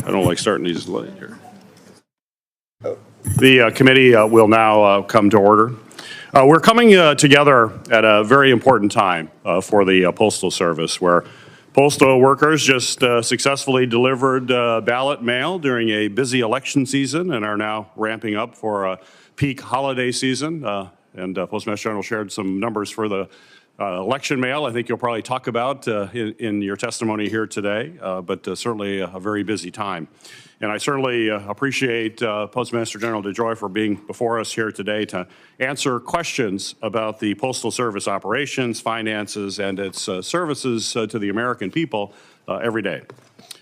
I don't like starting these late here. The committee will now come to order. We're coming together at a very important time for the Postal Service, where postal workers just successfully delivered ballot mail during a busy election season and are now ramping up for a peak holiday season. And Postmaster General shared some numbers for the election mail. I think you'll probably talk about in your testimony here today, but certainly a very busy time. And I certainly appreciate Postmaster General DeJoy for being before us here today to answer questions about the Postal Service operations, finances, and its services to the American people every day.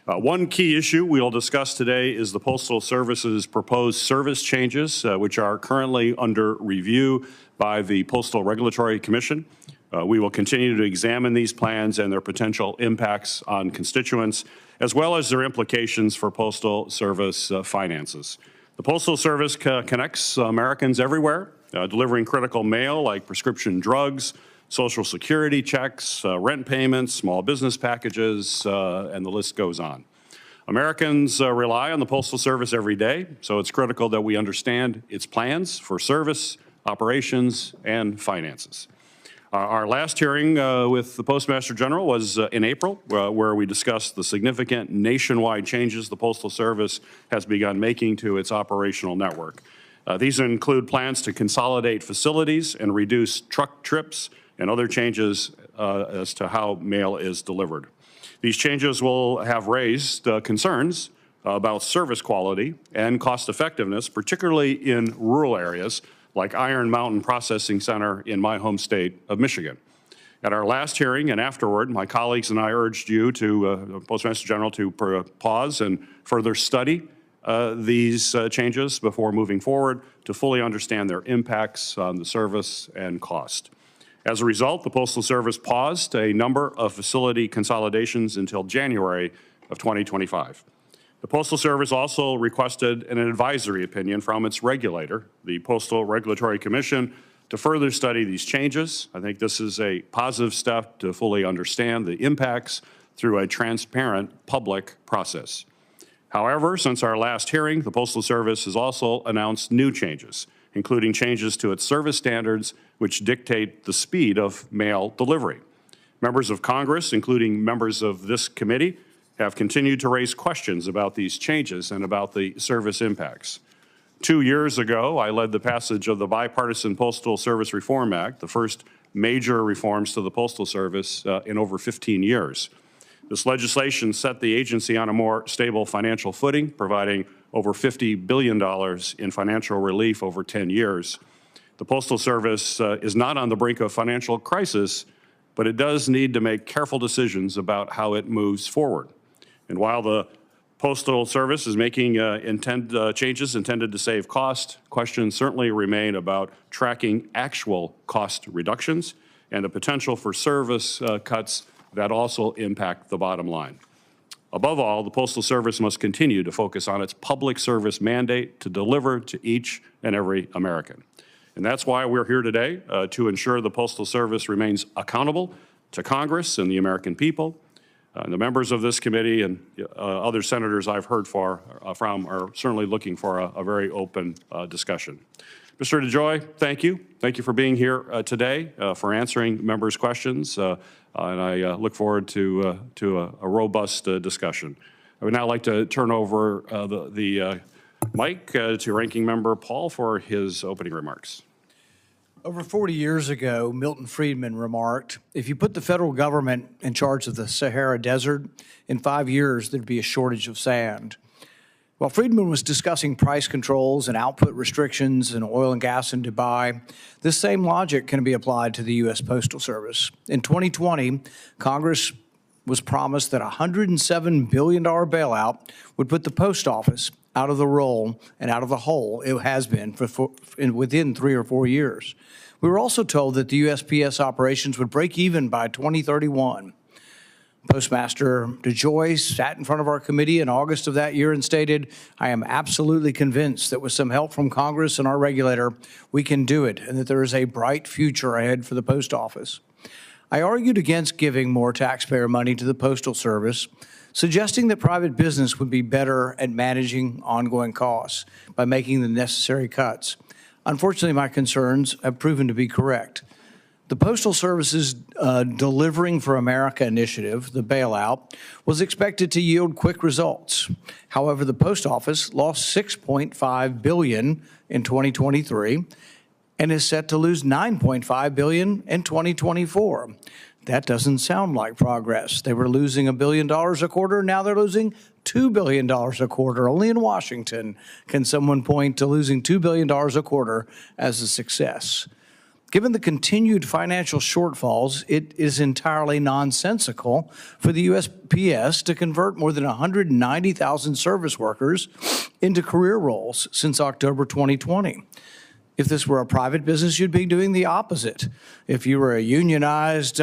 One key issue we'll discuss today is the Postal Service's proposed service changes, which are currently under review by the Postal Regulatory Commission. We will continue to examine these plans and their potential impacts on constituents, as well as their implications for Postal Service finances. The Postal Service connects Americans everywhere, delivering critical mail like prescription drugs, Social Security checks, rent payments, small business packages, and the list goes on. Americans rely on the Postal Service every day, so it's critical that we understand its plans for service, operations, and finances. Our last hearing with the Postmaster General was in April, where we discussed the significant nationwide changes the Postal Service has begun making to its operational network. These include plans to consolidate facilities and reduce truck trips and other changes as to how mail is delivered. These changes will have raised concerns about service quality and cost effectiveness, particularly in rural areas like Iron Mountain Processing Center in my home state of Michigan. At our last hearing and afterward, my colleagues and I urged you to, Postmaster General, to pause and further study these changes before moving forward to fully understand their impacts on the service and cost. As a result, the Postal Service paused a number of facility consolidations until January of 2025. The Postal Service also requested an advisory opinion from its regulator, the Postal Regulatory Commission, to further study these changes. I think this is a positive step to fully understand the impacts through a transparent public process. However, since our last hearing, the Postal Service has also announced new changes, including changes to its service standards, which dictate the speed of mail delivery. Members of Congress, including members of this committee, have continued to raise questions about these changes and about the service impacts. 2 years ago, I led the passage of the Bipartisan Postal Service Reform Act, the first major reforms to the Postal Service in over 15 years. This legislation set the agency on a more stable financial footing, providing over $50 billion in financial relief over 10 years. The Postal Service is not on the brink of financial crisis, but it does need to make careful decisions about how it moves forward. And while the Postal Service is making changes intended to save cost, questions certainly remain about tracking actual cost reductions and the potential for service cuts that also impact the bottom line. Above all, the Postal Service must continue to focus on its public service mandate to deliver to each and every American. And that's why we're here today, to ensure the Postal Service remains accountable to Congress and the American people. The members of this committee and other senators I've heard from are certainly looking for a very open discussion. Mr. DeJoy, thank you. Thank you for being here today, for answering members' questions, and I look forward to a robust discussion. I would now like to turn over the mic to Ranking Member Paul for his opening remarks. Over 40 years ago, Milton Friedman remarked, if you put the federal government in charge of the Sahara Desert, in 5 years there'd be a shortage of sand. While Friedman was discussing price controls and output restrictions in oil and gas in Dubai, this same logic can be applied to the U.S. Postal Service. In 2020, Congress was promised that a $107 billion bailout would put the post office out of the roll and out of the hole it has been within 3 or 4 years. We were also told that the USPS operations would break even by 2031. Postmaster DeJoy sat in front of our committee in August of that year and stated, I am absolutely convinced that with some help from Congress and our regulator, we can do it, and that there is a bright future ahead for the post office. I argued against giving more taxpayer money to the Postal Service suggesting that private business would be better at managing ongoing costs by making the necessary cuts. Unfortunately, my concerns have proven to be correct. The Postal Service's Delivering for America initiative, the bailout, was expected to yield quick results. However, the Post Office lost $6.5 billion in 2023 and is set to lose $9.5 billion in 2024. That doesn't sound like progress. They were losing $1 billion a quarter. Now they're losing $2 billion a quarter. Only in Washington can someone point to losing $2 billion a quarter as a success. Given the continued financial shortfalls, it is entirely nonsensical for the USPS to convert more than 190,000 service workers into career roles since October 2020. If this were a private business, you'd be doing the opposite. If you were a unionized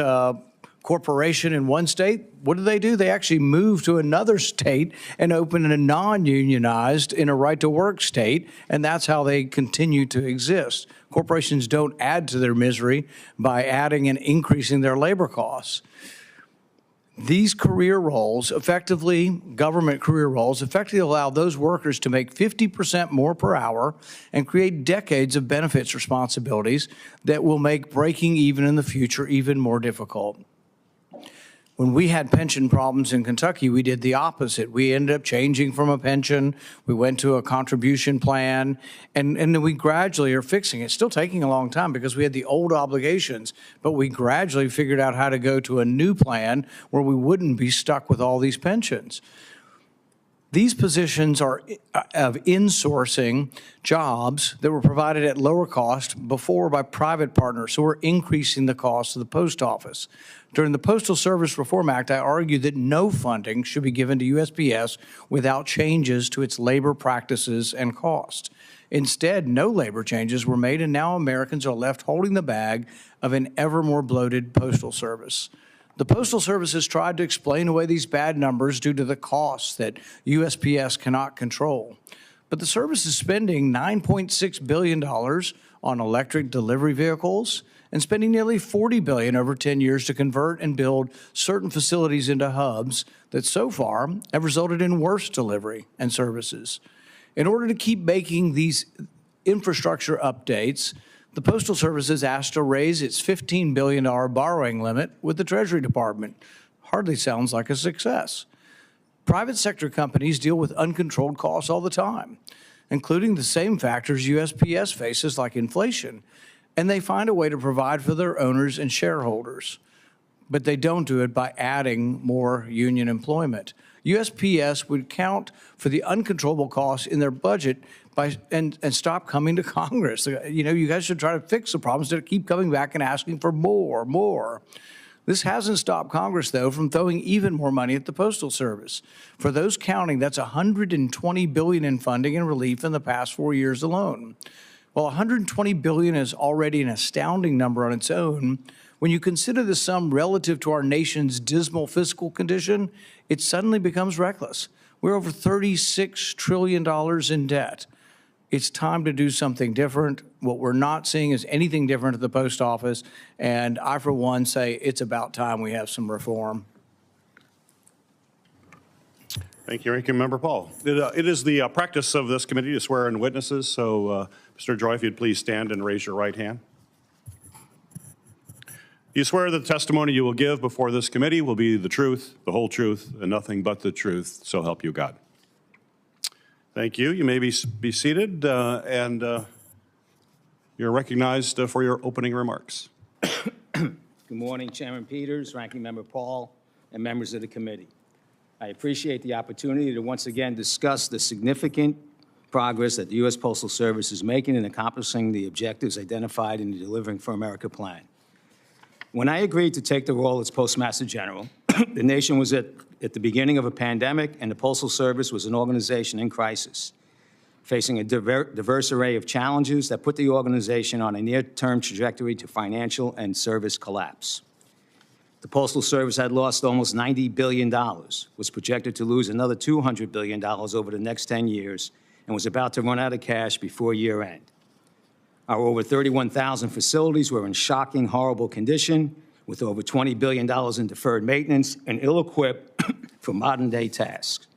corporation in one state, what do? They actually move to another state and open a non-unionized in a right-to-work state, and that's how they continue to exist. Corporations don't add to their misery by adding and increasing their labor costs. These career roles, government career roles, effectively allow those workers to make 50% more per hour and create decades of benefits responsibilities that will make breaking even in the future even more difficult. When we had pension problems in Kentucky, we did the opposite. We ended up changing from a pension. We went to a contribution plan, and then we gradually are fixing it. It's still taking a long time because we had the old obligations, but we gradually figured out how to go to a new plan where we wouldn't be stuck with all these pensions. These positions are of insourcing jobs that were provided at lower cost before by private partners, so we're increasing the cost of the post office. During the Postal Service Reform Act, I argued that no funding should be given to USPS without changes to its labor practices and cost. Instead, no labor changes were made, and now Americans are left holding the bag of an ever more bloated postal service. The Postal Service has tried to explain away these bad numbers due to the costs that USPS cannot control. But the service is spending $9.6 billion on electric delivery vehicles and spending nearly $40 billion over 10 years to convert and build certain facilities into hubs that so far have resulted in worse delivery and services. In order to keep making these infrastructure updates, the Postal Service is asked to raise its $15 billion borrowing limit with the Treasury Department. Hardly sounds like a success. Private sector companies deal with uncontrolled costs all the time, including the same factors USPS faces like inflation, and they find a way to provide for their owners and shareholders. But they don't do it by adding more union employment. USPS would count for the uncontrollable costs in their budget and stop coming to Congress. You know, you guys should try to fix the problems that keep coming back and asking for more. This hasn't stopped Congress, though, from throwing even more money at the Postal Service. For those counting, that's $120 billion in funding and relief in the past 4 years alone. While $120 billion is already an astounding number on its own, when you consider the sum relative to our nation's dismal fiscal condition, it suddenly becomes reckless. We're over $36 trillion in debt. It's time to do something different. What we're not seeing is anything different at the post office, and I, for one, say it's about time we have some reform. Thank you, Ranking Member Paul. It is the practice of this committee to swear in witnesses, so Mr. DeJoy, if you'd please stand and raise your right hand. You swear that the testimony you will give before this committee will be the truth, the whole truth, and nothing but the truth, so help you God. Thank you. You may be seated, and you're recognized for your opening remarks. Good morning, Chairman Peters, Ranking Member Paul, and members of the committee. I appreciate the opportunity to once again discuss the significant progress that the U.S. Postal Service is making in accomplishing the objectives identified in the Delivering for America plan. When I agreed to take the role as Postmaster General, the nation was at the beginning of a pandemic, and the Postal Service was an organization in crisis, facing a diverse array of challenges that put the organization on a near-term trajectory to financial and service collapse. The Postal Service had lost almost $90 billion, was projected to lose another $200 billion over the next 10 years, and was about to run out of cash before year end. Our over 31,000 facilities were in shocking, horrible condition, with over $20 billion in deferred maintenance and ill-equipped for modern-day tasks.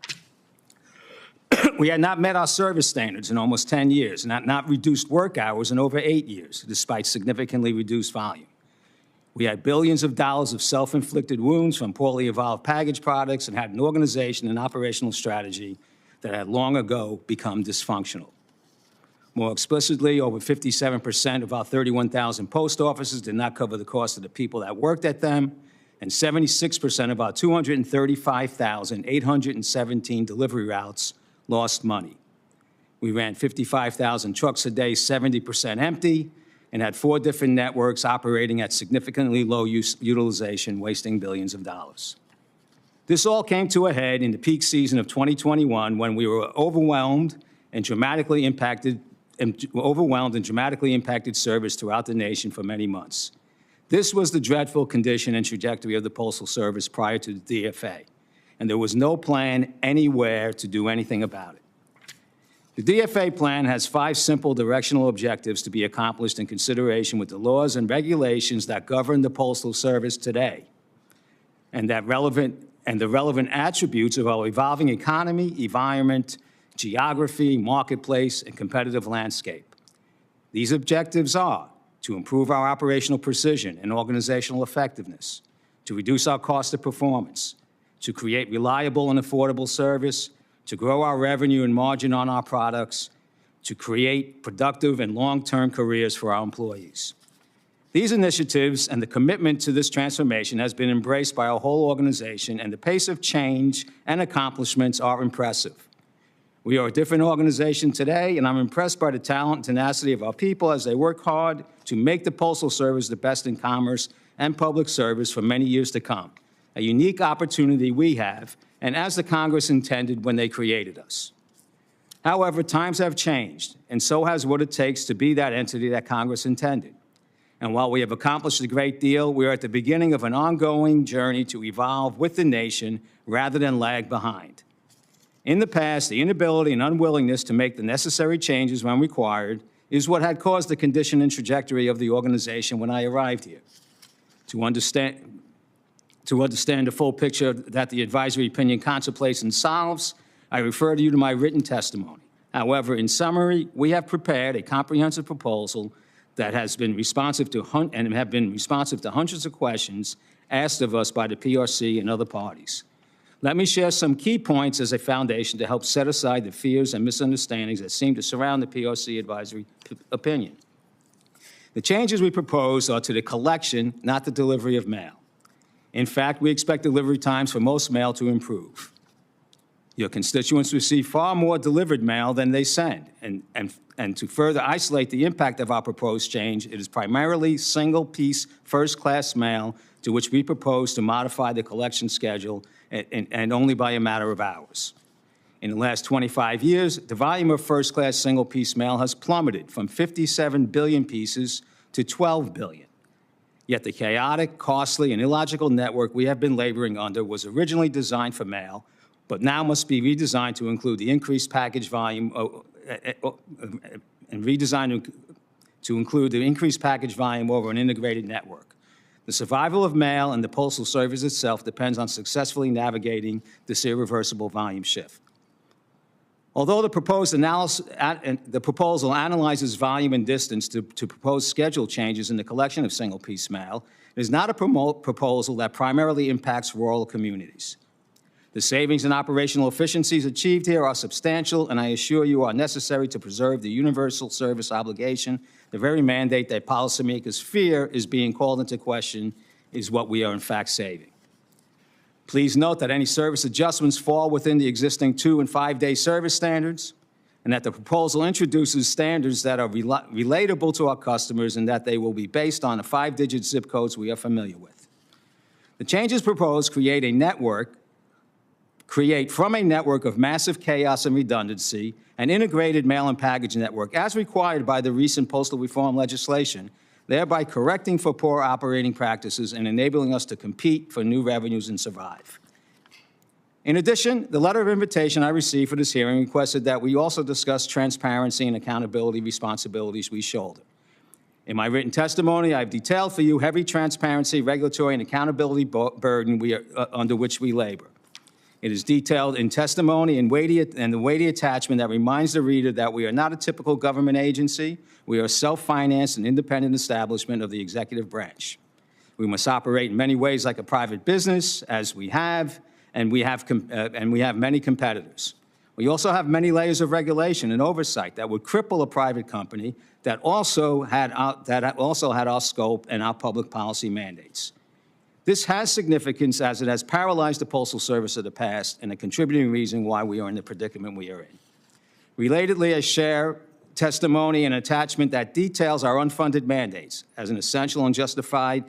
We had not met our service standards in almost 10 years, and had not reduced work hours in over 8 years, despite significantly reduced volume. We had billions of dollars of self-inflicted wounds from poorly evolved packaged products and had an organization and operational strategy that had long ago become dysfunctional. More explicitly, over 57% of our 31,000 post offices did not cover the cost of the people that worked at them, and 76% of our 235,817 delivery routes lost money. We ran 55,000 trucks a day, 70% empty, and had 4 different networks operating at significantly low utilization, wasting billions of dollars. This all came to a head in the peak season of 2021 when we were overwhelmed and dramatically impacted service throughout the nation for many months. This was the dreadful condition and trajectory of the Postal Service prior to the DFA, and there was no plan anywhere to do anything about it. The DFA plan has 5 simple directional objectives to be accomplished in consideration with the laws and regulations that govern the Postal Service today, and the relevant attributes of our evolving economy, environment, geography, marketplace, and competitive landscape. These objectives are to improve our operational precision and organizational effectiveness, to reduce our cost of performance, to create reliable and affordable service, to grow our revenue and margin on our products, to create productive and long-term careers for our employees. These initiatives and the commitment to this transformation has been embraced by our whole organization, and the pace of change and accomplishments are impressive. We are a different organization today, and I'm impressed by the talent and tenacity of our people as they work hard to make the Postal Service the best in commerce and public service for many years to come, a unique opportunity we have, and as the Congress intended when they created us. However, times have changed, and so has what it takes to be that entity that Congress intended. And while we have accomplished a great deal, we are at the beginning of an ongoing journey to evolve with the nation rather than lag behind. In the past, the inability and unwillingness to make the necessary changes when required is what had caused the condition and trajectory of the organization when I arrived here. To understand the full picture that the advisory opinion contemplates and solves, I refer you to my written testimony. However, in summary, we have prepared a comprehensive proposal that has been responsive to hundreds of questions asked of us by the PRC and other parties. Let me share some key points as a foundation to help set aside the fears and misunderstandings that seem to surround the PRC advisory opinion. The changes we propose are to the collection, not the delivery of mail. In fact, we expect delivery times for most mail to improve. Your constituents receive far more delivered mail than they send, and to further isolate the impact of our proposed change, it is primarily single-piece first-class mail to which we propose to modify the collection schedule and only by a matter of hours. In the last 25 years, the volume of first-class single-piece mail has plummeted from 57 billion pieces to 12 billion. Yet the chaotic, costly, and illogical network we have been laboring under was originally designed for mail, but now must be redesigned to include the increased package volume and redesigned to include the increased package volume over an integrated network. The survival of mail and the Postal Service itself depends on successfully navigating this irreversible volume shift. Although the proposal analyzes volume and distance to propose schedule changes in the collection of single-piece mail, it is not a proposal that primarily impacts rural communities. The savings and operational efficiencies achieved here are substantial, and I assure you are necessary to preserve the universal service obligation. The very mandate that policymakers fear is being called into question is what we are in fact saving. Please note that any service adjustments fall within the existing 2- and 5-day service standards, and that the proposal introduces standards that are relatable to our customers and that they will be based on the 5-digit zip codes we are familiar with. The changes proposed create from a network of massive chaos and redundancy an integrated mail and package network as required by the recent postal reform legislation, thereby correcting for poor operating practices and enabling us to compete for new revenues and survive. In addition, the letter of invitation I received for this hearing requested that we also discuss transparency and accountability responsibilities we shoulder. In my written testimony, I've detailed for you heavy transparency, regulatory, and accountability burden under which we labor. It is detailed in testimony and the weighty attachment that reminds the reader that we are not a typical government agency. We are a self-financed and independent establishment of the executive branch. We must operate in many ways like a private business, as we have, and we have many competitors. We also have many layers of regulation and oversight that would cripple a private company that also had our scope and our public policy mandates. This has significance as it has paralyzed the Postal Service of the past and a contributing reason why we are in the predicament we are in. Relatedly, I share testimony and attachment that details our unfunded mandates as essential and justified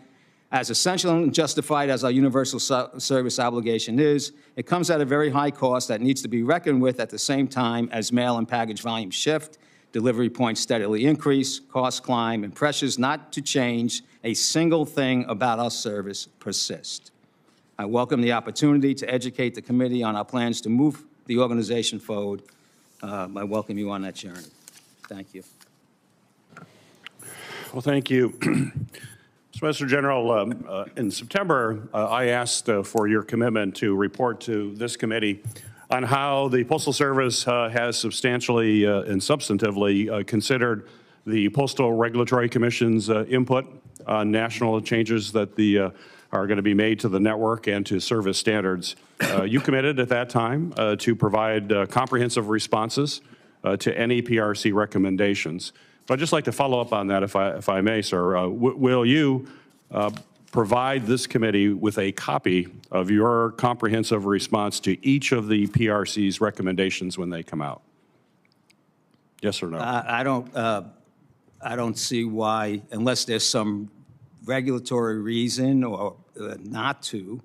as our universal service obligation is. It comes at a very high cost that needs to be reckoned with at the same time as mail and package volumes shift, delivery points steadily increase, costs climb, and pressures not to change a single thing about our service persist. I welcome the opportunity to educate the committee on our plans to move the organization forward. I welcome you on that journey. Thank you. Well, thank you. Postmaster General, in September, I asked for your commitment to report to this committee on how the Postal Service has substantially and substantively considered the Postal Regulatory Commission's input on national changes that are going to be made to the network and to service standards. You committed at that time to provide comprehensive responses to any PRC recommendations. But I'd just like to follow up on that, if I may, sir. Will you provide this committee with a copy of your comprehensive response to each of the PRC's recommendations when they come out? Yes or no? I don't see why, unless there's some regulatory reason or not to.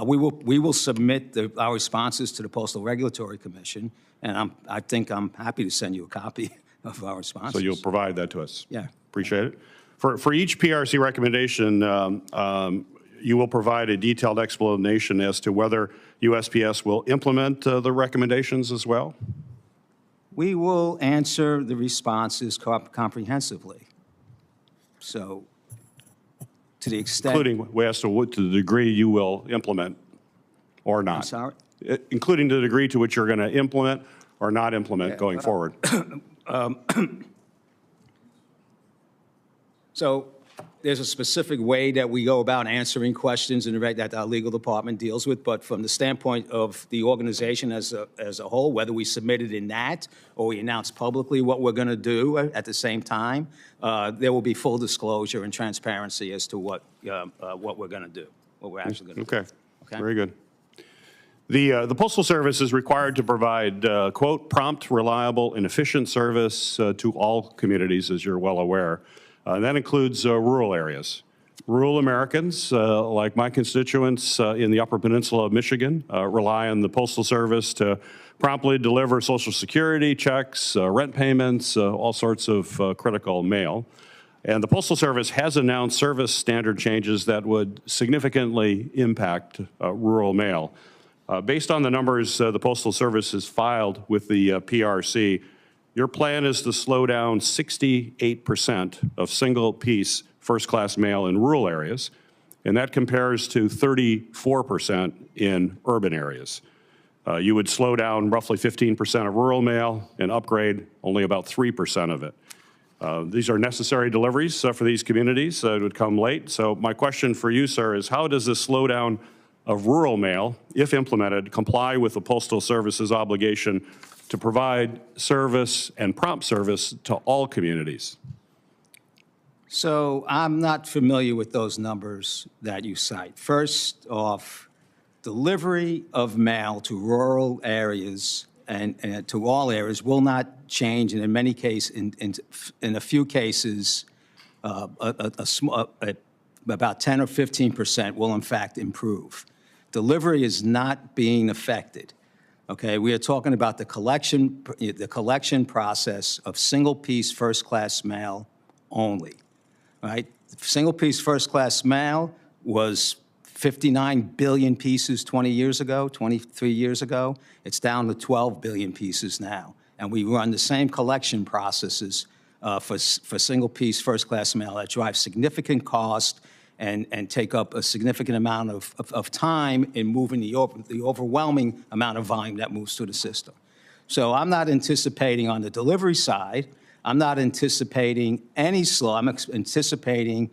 We will submit our responses to the Postal Regulatory Commission, and I think I'm happy to send you a copy of our responses. So you'll provide that to us? Yeah. Appreciate it. For each PRC recommendation, you will provide a detailed explanation as to whether USPS will implement the recommendations as well? We will answer the responses comprehensively. So, to the extent... Including, we asked to the degree you will implement or not. I'm sorry? Including the degree to which you're going to implement or not implement going forward. So there's a specific way that we go about answering questions and that our legal department deals with, but from the standpoint of the organization as a whole, whether we submit it in that or we announce publicly what we're going to do at the same time, there will be full disclosure and transparency as to what we're going to do, what we're actually going to do. Okay, very good. The Postal Service is required to provide, quote, prompt, reliable, and efficient service to all communities, as you're well aware. That includes rural areas. Rural Americans, like my constituents in the Upper Peninsula of Michigan, rely on the Postal Service to promptly deliver Social Security checks, rent payments, all sorts of critical mail. And the Postal Service has announced service standard changes that would significantly impact rural mail. Based on the numbers the Postal Service has filed with the PRC, your plan is to slow down 68% of single-piece first-class mail in rural areas, and that compares to 34% in urban areas. You would slow down roughly 15% of rural mail and upgrade only about 3% of it. These are necessary deliveries for these communities. It would come late. So my question for you, sir, is how does this slowdown of rural mail, if implemented, comply with the Postal Service's obligation to provide service and prompt service to all communities? So I'm not familiar with those numbers that you cite. First off, delivery of mail to rural areas and to all areas will not change, and in many cases, in a few cases, about 10 or 15% will in fact improve. Delivery is not being affected. Okay, we are talking about the collection process of single-piece first-class mail only, right? Single-piece first-class mail was 59 billion pieces 20 years ago, 23 years ago. It's down to 12 billion pieces now. And we run the same collection processes for single-piece first-class mail that drive significant cost and take up a significant amount of time in moving the overwhelming amount of volume that moves through the system. So I'm not anticipating on the delivery side, I'm not anticipating any slow. I'm anticipating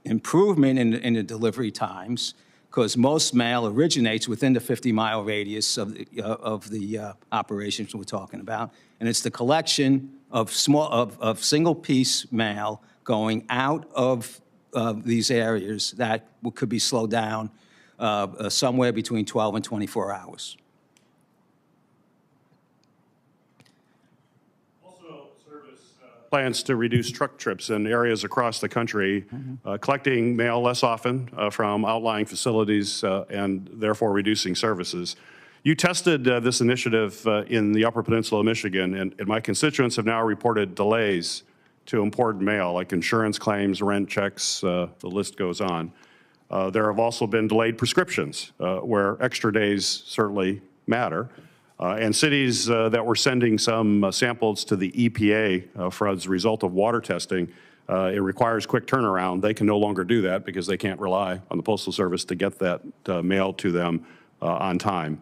improvement in the delivery times, because most mail originates within the 50-mile radius of the operations we're talking about, and it's the collection of single-piece mail going out of these areas that could be slowed down somewhere between 12 and 24 hours. Plans to reduce truck trips in areas across the country, collecting mail less often from outlying facilities and therefore reducing services. You tested this initiative in the Upper Peninsula of Michigan, and my constituents have now reported delays to important mail, like insurance claims, rent checks, the list goes on. There have also been delayed prescriptions, where extra days certainly matter. And cities that were sending some samples to the EPA for as a result of water testing, it requires quick turnaround. They can no longer do that because they can't rely on the Postal Service to get that mail to them on time.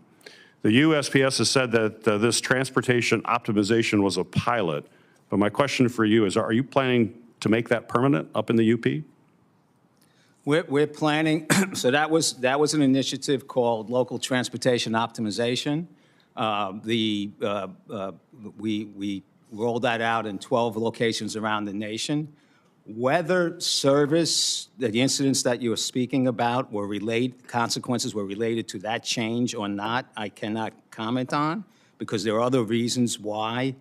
The USPS has said that this transportation optimization was a pilot. But my question for you is, are you planning to make that permanent up in the UP? We're planning, so that was an initiative called Local Transportation Optimization. We rolled that out in 12 locations around the nation. Whether service, the incidents that you were speaking about consequences were related to that change or not, I cannot comment on, because there are other reasons why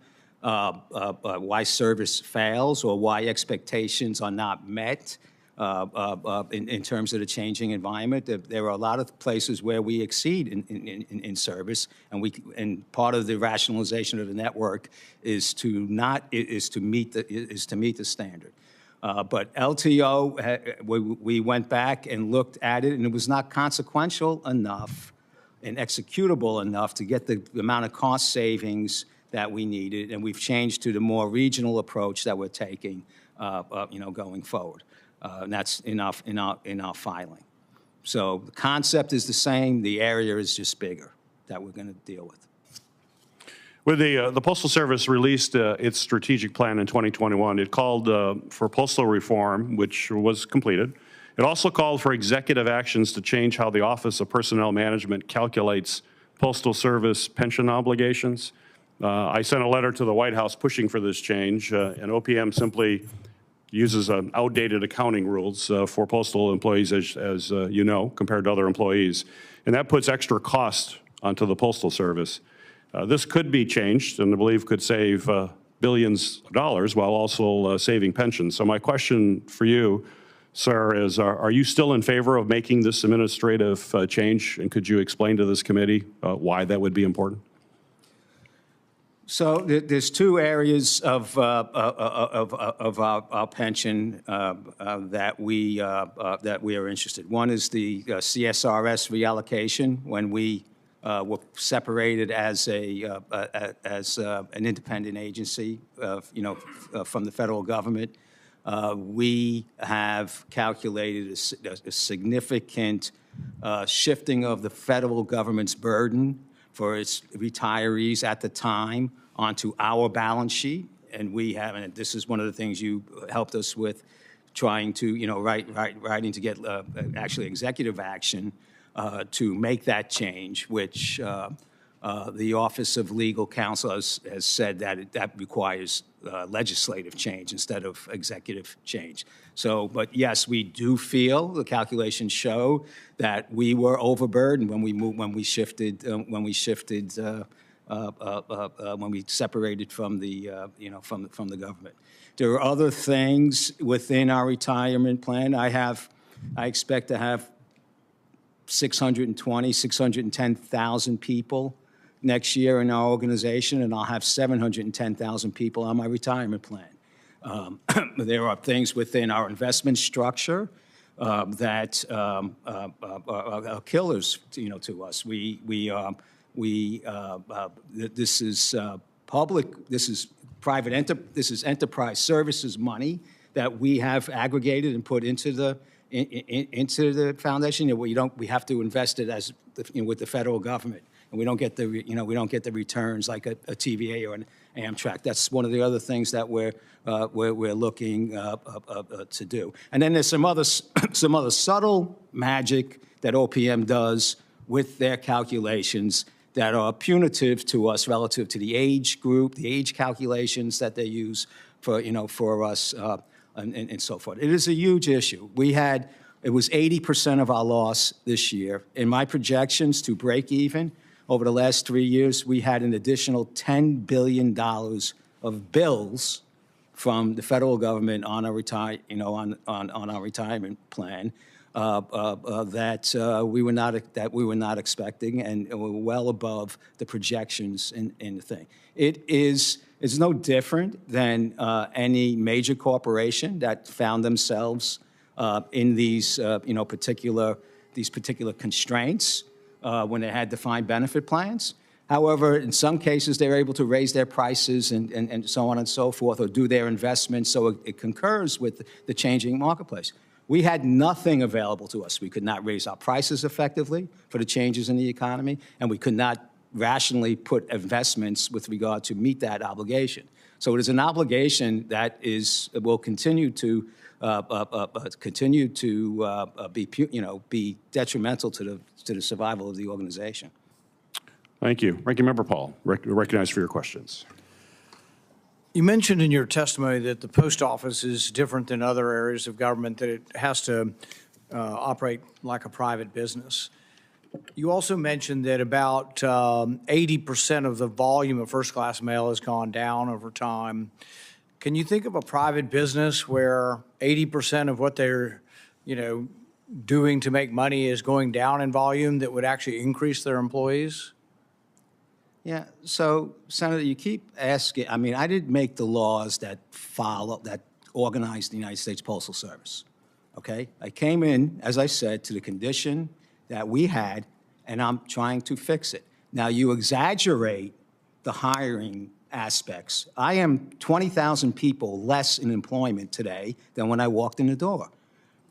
service fails or why expectations are not met. In terms of the changing environment, there are a lot of places where we exceed in service, and part of the rationalization of the network is to meet the standard. But LTO, we went back and looked at it, and it was not consequential enough and executable enough to get the amount of cost savings that we needed, and we've changed to the more regional approach that we're taking, going forward. And that's in our filing. So the concept is the same. The area is just bigger that we're going to deal with. When the Postal Service released its strategic plan in 2021, it called for postal reform, which was completed. It also called for executive actions to change how the Office of Personnel Management calculates Postal Service pension obligations. I sent a letter to the White House pushing for this change, and OPM simply uses outdated accounting rules for postal employees, as you know, compared to other employees. And that puts extra cost onto the Postal Service. This could be changed, and I believe could save billions of dollars while also saving pensions. So my question for you, sir, is are you still in favor of making this administrative change? And could you explain to this committee why that would be important? So there's two areas of our pension that we are interested. One is the CSRS reallocation, when we were separated as an independent agency, from the federal government. We have calculated a significant shifting of the federal government's burden for its retirees at the time onto our balance sheet. And we have, and this is one of the things you helped us with, trying to, writing to get actually executive action to make that change, which the Office of Legal Counsel has said that that requires legislative change instead of executive change. So, but yes, we do feel the calculations show that we were overburdened when we separated from the from the government. There are other things within our retirement plan. I expect to have 610,000 people next year in our organization, and I'll have 710,000 people on my retirement plan. There are things within our investment structure that are killers, to us. This is public. This is private. This is enterprise services money that we have aggregated and put into the into the foundation. We have to invest it as with the federal government, and we don't get the returns like a TVA or an Amtrak. That's one of the other things that we're looking to do. And then there's some other subtle magic that OPM does with their calculations that are punitive to us relative to the age group, the age calculations that they use for us, and so forth. It is a huge issue. It was 80% of our loss this year. In my projections to break even over the last 3 years, we had an additional $10 billion of bills from the federal government on our our retirement plan that we were not expecting, and were well above the projections in the thing. It's no different than any major corporation that found themselves in these particular constraints when they had defined benefit plans. However, in some cases, they're able to raise their prices and so on and so forth, or do their investments so it concurs with the changing marketplace. We had nothing available to us. We could not raise our prices effectively for the changes in the economy, and we could not rationally put investments with regard to meet that obligation. So it is an obligation that will continue to be detrimental to the survival of the organization. Thank you. Ranking Member Paul, recognized for your questions. You mentioned in your testimony that the post office is different than other areas of government, that it has to operate like a private business. You also mentioned that about 80% of the volume of first-class mail has gone down over time. Can you think of a private business where 80% of what they're, doing to make money is going down in volume that would actually increase their employees? Yeah, so, Senator, you keep asking. I mean, I didn't make the laws that organize the United States Postal Service, okay? I came in, as I said, to the condition that we had, and I'm trying to fix it. Now, you exaggerate the hiring aspects. I am 20,000 people less in employment today than when I walked in the door.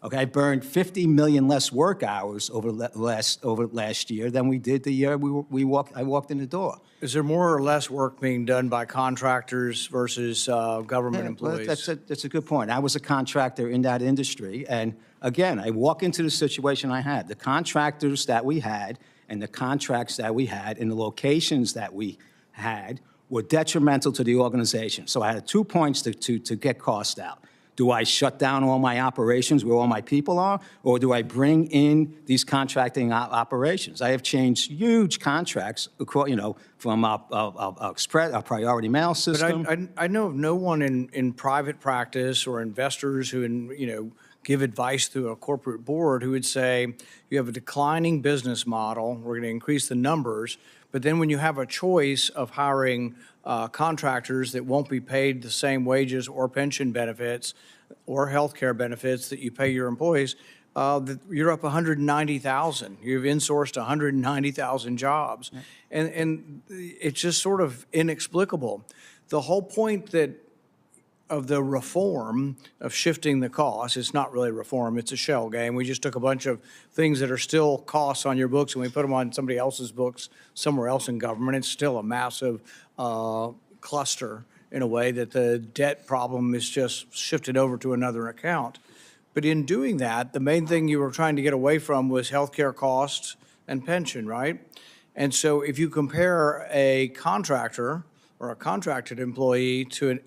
Okay, I burned 50 million less work hours over last year than we did the year I walked in the door. Is there more or less work being done by contractors versus government employees? Well, that's a good point. I was a contractor in that industry, and again, I walk into the situation I had. The contractors that we had and the contracts that we had and the locations that we had were detrimental to the organization. So I had 2 points to get cost out. Do I shut down all my operations where all my people are, or do I bring in these contracting operations? I have changed huge contracts, from our priority mail system. But I know of no one in private practice or investors who, give advice through a corporate board who would say, you have a declining business model, we're going to increase the numbers, but then when you have a choice of hiring contractors that won't be paid the same wages or pension benefits or health care benefits that you pay your employees, you're up 190,000. You've insourced 190,000 jobs. And it's just sort of inexplicable. The whole point of the reform of shifting the costs, it's not really reform, it's a shell game. We just took a bunch of things that are still costs on your books and we put them on somebody else's books somewhere else in government. It's still a massive cluster in a way that the debt problem is just shifted over to another account. But in doing that, the main thing you were trying to get away from was healthcare costs and pension, right? And so if you compare a contractor or a contracted employee to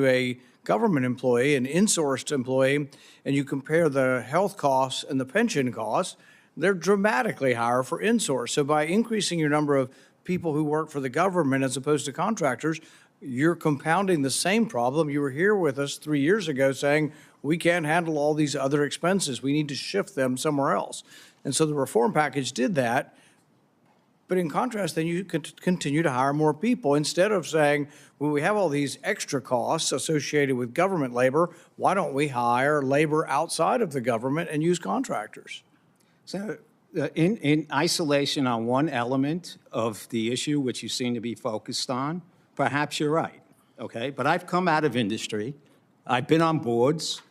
a government employee, an insourced employee, and you compare the health costs and the pension costs, they're dramatically higher for insourced. So by increasing your number of people who work for the government as opposed to contractors, you're compounding the same problem. You were here with us 3 years ago saying, we can't handle all these other expenses. We need to shift them somewhere else. And so the reform package did that. But in contrast, then you could continue to hire more people instead of saying, well, we have all these extra costs associated with government labor. Why don't we hire labor outside of the government and use contractors? So in isolation on one element of the issue, which you seem to be focused on, perhaps you're right, okay? But I've come out of industry. I've been on boards.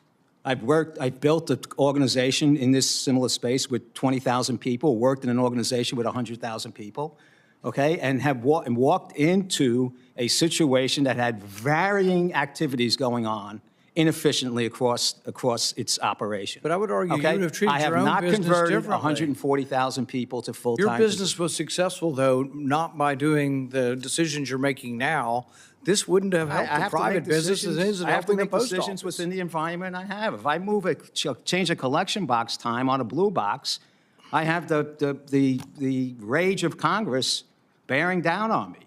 I've built an organization in this similar space with 20,000 people, worked in an organization with 100,000 people, okay, and have walked into a situation that had varying activities going on inefficiently across its operation. But I would argue okay? you would have treated I have your own not business converted differently. 140,000 people to full-time Your business was successful, though, not by doing the decisions you're making now. This wouldn't have helped the private businesses. It isn't I have to helping the make post decisions office. within the environment I have. If I move change a collection box time on a blue box, I have the rage of Congress bearing down on me.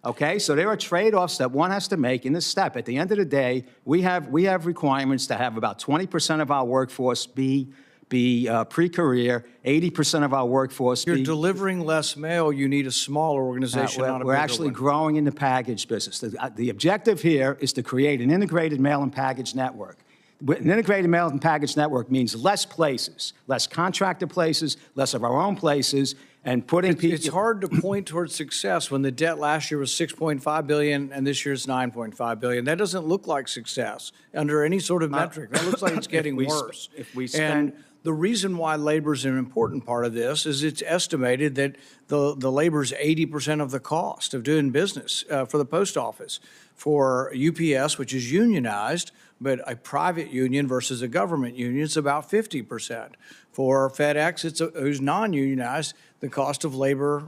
Okay, so there are trade-offs that one has to make in this step. At the end of the day, we have requirements to have about 20% of our workforce be pre-career, 80% of our workforce You're be... delivering less mail, you need a smaller organization, not a We're bigger actually one. growing in the package business. The objective here is to create an integrated mail and package network. An integrated mail and package network means less places, less contractor places, less of our own places, and putting people... It's hard to point towards success when the debt last year was $6.5 billion and this year's $9.5 billion. That doesn't look like success under any sort of metric. That looks like it's getting worse. If we spend... And the reason why labor is an important part of this is it's estimated that the labor is 80% of the cost of doing business for the post office. For UPS, which is unionized, but a private union versus a government union, it's about 50%. For FedEx, who's non-unionized, the cost of labor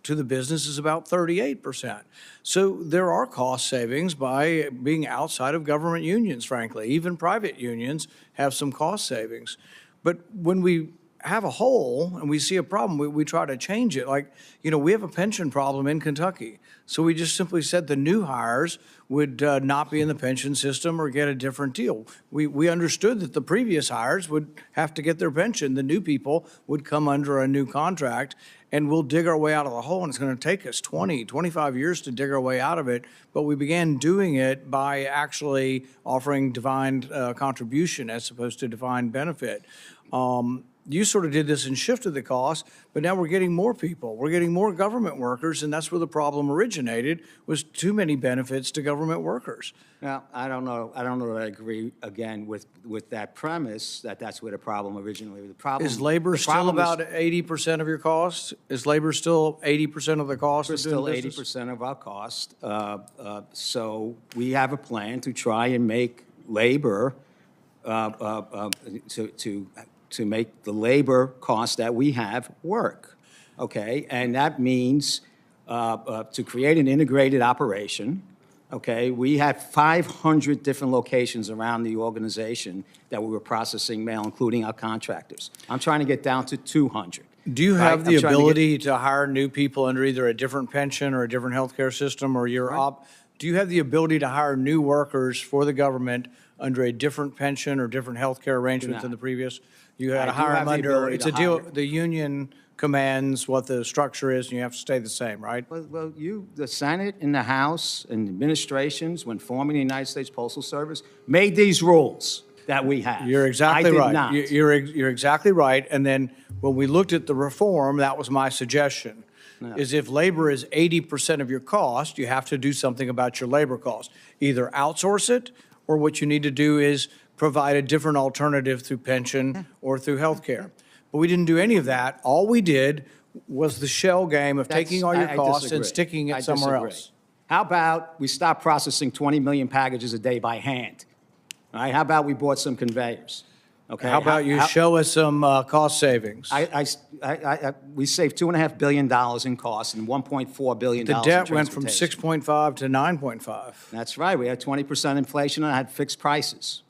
to the business is about 38%. So there are cost savings by being outside of government unions, frankly. Even private unions have some cost savings. But when we have a hole and we see a problem, we try to change it. Like, you know, we have a pension problem in Kentucky. So we just simply said the new hires would not be in the pension system or get a different deal. We understood that the previous hires would have to get their pension. The new people would come under a new contract, and we'll dig our way out of the hole. And it's going to take us 20, 25 years to dig our way out of it. But we began doing it by actually offering defined contribution as opposed to defined benefit. You sort of did this and shifted the cost, but now we're getting more people. We're getting more government workers, and that's where the problem originated, was too many benefits to government workers. Now, I don't know that I agree, again, with that premise, that that's where the problem originally was. The problem... Is labor still about 80% of your cost? Is labor still 80% of the cost of doing business? Still 80% of our cost. So we have a plan to try and make labor, to make the labor cost that we have work, okay? And that means to create an integrated operation, okay? We had 500 different locations around the organization that we were processing mail, including our contractors. I'm trying to get down to 200. Do you have the ability to hire new people under either a different pension or a different healthcare system, or do you have the ability to hire new workers for the government under a different pension or different healthcare arrangement than the previous? You had to hire them under, it's a deal, the union commands what the structure is, and you have to stay the same, right? Well, the Senate and the House and administrations, when forming the United States Postal Service, made these rules that we have. You're exactly right. I did not. You're exactly right. And then when we looked at the reform, that was my suggestion, is if labor is 80% of your cost, you have to do something about your labor cost. Either outsource it, or what you need to do is provide a different alternative through pension or through health care. But we didn't do any of that. All we did was the shell game of taking all your costs and sticking it somewhere else. How about we stop processing 20 million packages a day by hand? All right, how about we bought some conveyors? Okay. How about you show us some cost savings? We saved $2.5 billion in costs and $1.4 billion in The debt went from transportation. 6.5 to 9.5. That's right. We had 20% inflation and I had fixed prices.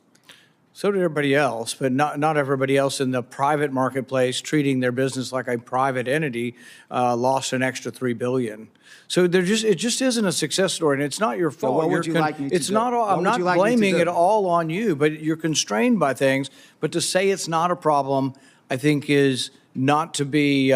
So did everybody else, but not everybody else in the private marketplace treating their business like a private entity lost an extra $3 billion. So it just isn't a success story, and it's not your fault. what would you like me to do? I'm not blaming it all on you, but you're constrained by things. But to say it's not a problem, I think, is not to be,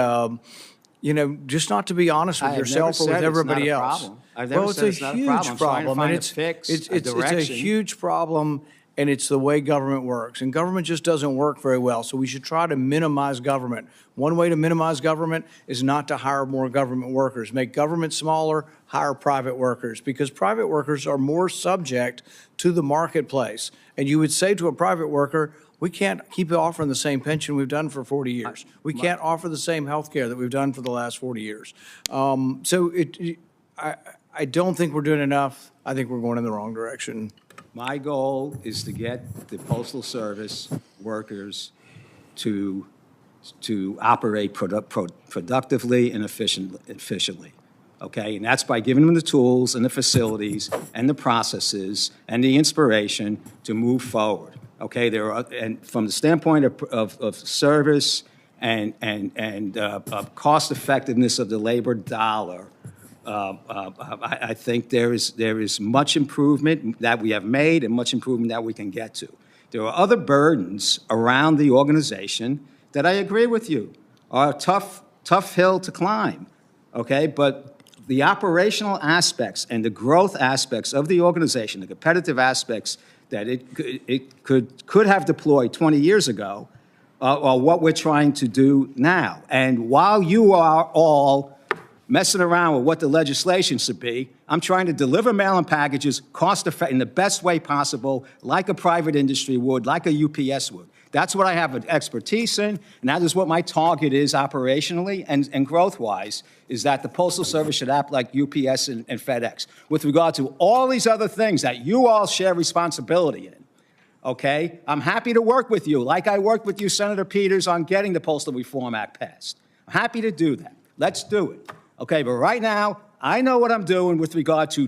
just not to be honest with yourself or with everybody else. I've never said it's not a problem. Well, it's a huge problem, and it's a huge problem. and it's the way government works. And government just doesn't work very well, so we should try to minimize government. One way to minimize government is not to hire more government workers. Make government smaller, hire private workers, because private workers are more subject to the marketplace. And you would say to a private worker, we can't keep offering the same pension we've done for 40 years. We can't offer the same health care that we've done for the last 40 years. I don't think we're doing enough. I think we're going in the wrong direction. My goal is to get the Postal Service workers to operate productively and efficiently, okay? And that's by giving them the tools and the facilities and the processes and the inspiration to move forward, okay? And from the standpoint of service and cost effectiveness of the labor dollar, I think there is much improvement that we have made and much improvement that we can get to. There are other burdens around the organization that I agree with you are a tough hill to climb, okay? But the operational aspects and the growth aspects of the organization, the competitive aspects that it could have deployed 20 years ago, are what we're trying to do now. And while you are all messing around with what the legislation should be, I'm trying to deliver mail-in packages cost-effective in the best way possible, like a private industry would, like a UPS would. That's what I have an expertise in, and that is what my target is operationally and growth-wise, is that the Postal Service should act like UPS and FedEx. With regard to all these other things that you all share responsibility in, okay? I'm happy to work with you, like I worked with you, Senator Peters, on getting the Postal Reform Act passed. I'm happy to do that. Let's do it. Okay, but right now, I know what I'm doing with regard to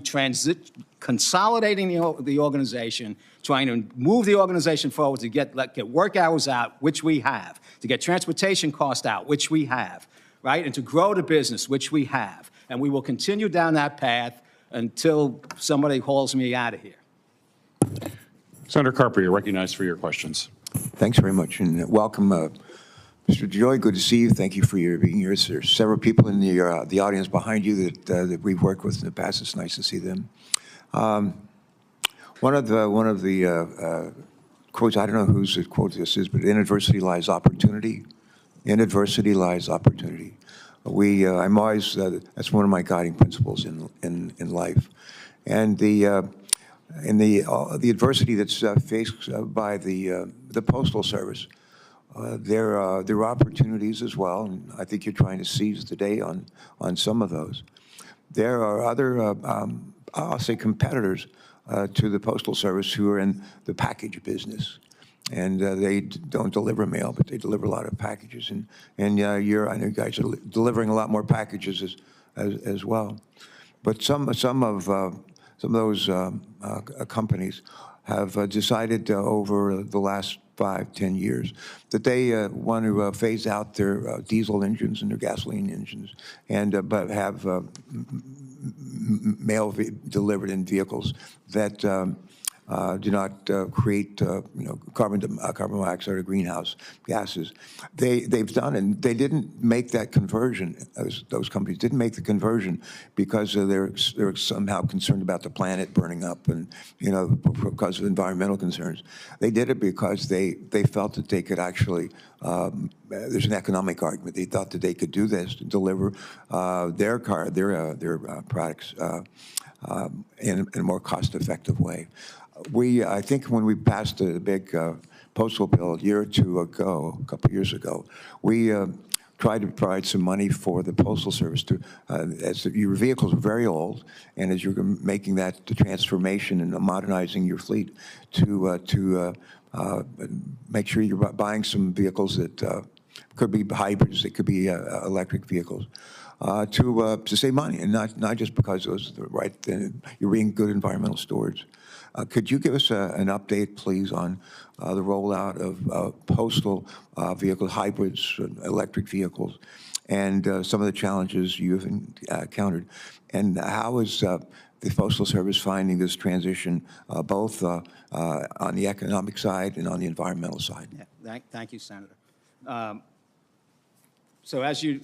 consolidating the organization, trying to move the organization forward to get work hours out, which we have, to get transportation costs out, which we have, right, and to grow the business, which we have. And we will continue down that path until somebody hauls me out of here. Senator Carper, you're recognized for your questions. Thanks very much, and welcome, Mr. DeJoy. Good to see you. Thank you for your being here. There's several people in the audience behind you that we've worked with in the past. It's nice to see them. One of the quotes, I don't know whose quote this is, but in adversity lies opportunity. In adversity lies opportunity. I'm always that's one of my guiding principles in life, and the adversity that's faced by the Postal Service. There are opportunities as well, and I think you're trying to seize the day on some of those. There are other, I'll say, competitors to the Postal Service who are in the package business, and they don't deliver mail, but they deliver a lot of packages. And I know you guys are delivering a lot more packages as well. But some of those companies have decided over the last 5-10 years that they want to phase out their diesel engines and their gasoline engines, and but have mail delivered in vehicles that do not create carbon dioxide or greenhouse gases. They've done it, and they didn't make that conversion. Those companies didn't make the conversion because they're somehow concerned about the planet burning up, and because of environmental concerns. They did it because they felt that they could actually. There's an economic argument. They thought that they could do this to deliver their products in a more cost-effective way. I think when we passed the big postal bill a year or two ago, a couple of years ago, we tried to provide some money for the Postal Service to, as your vehicles are very old, and as you're making the transformation and modernizing your fleet, to make sure you're buying some vehicles that could be hybrids, they could be electric vehicles. To save money, and not just because it was the right thing. You're being good environmental stewards. Could you give us an update, please, on the rollout of postal vehicle hybrids, electric vehicles, and some of the challenges you've encountered, and how is the Postal Service finding this transition, both on the economic side and on the environmental side? Yeah, thank you, Senator. So as you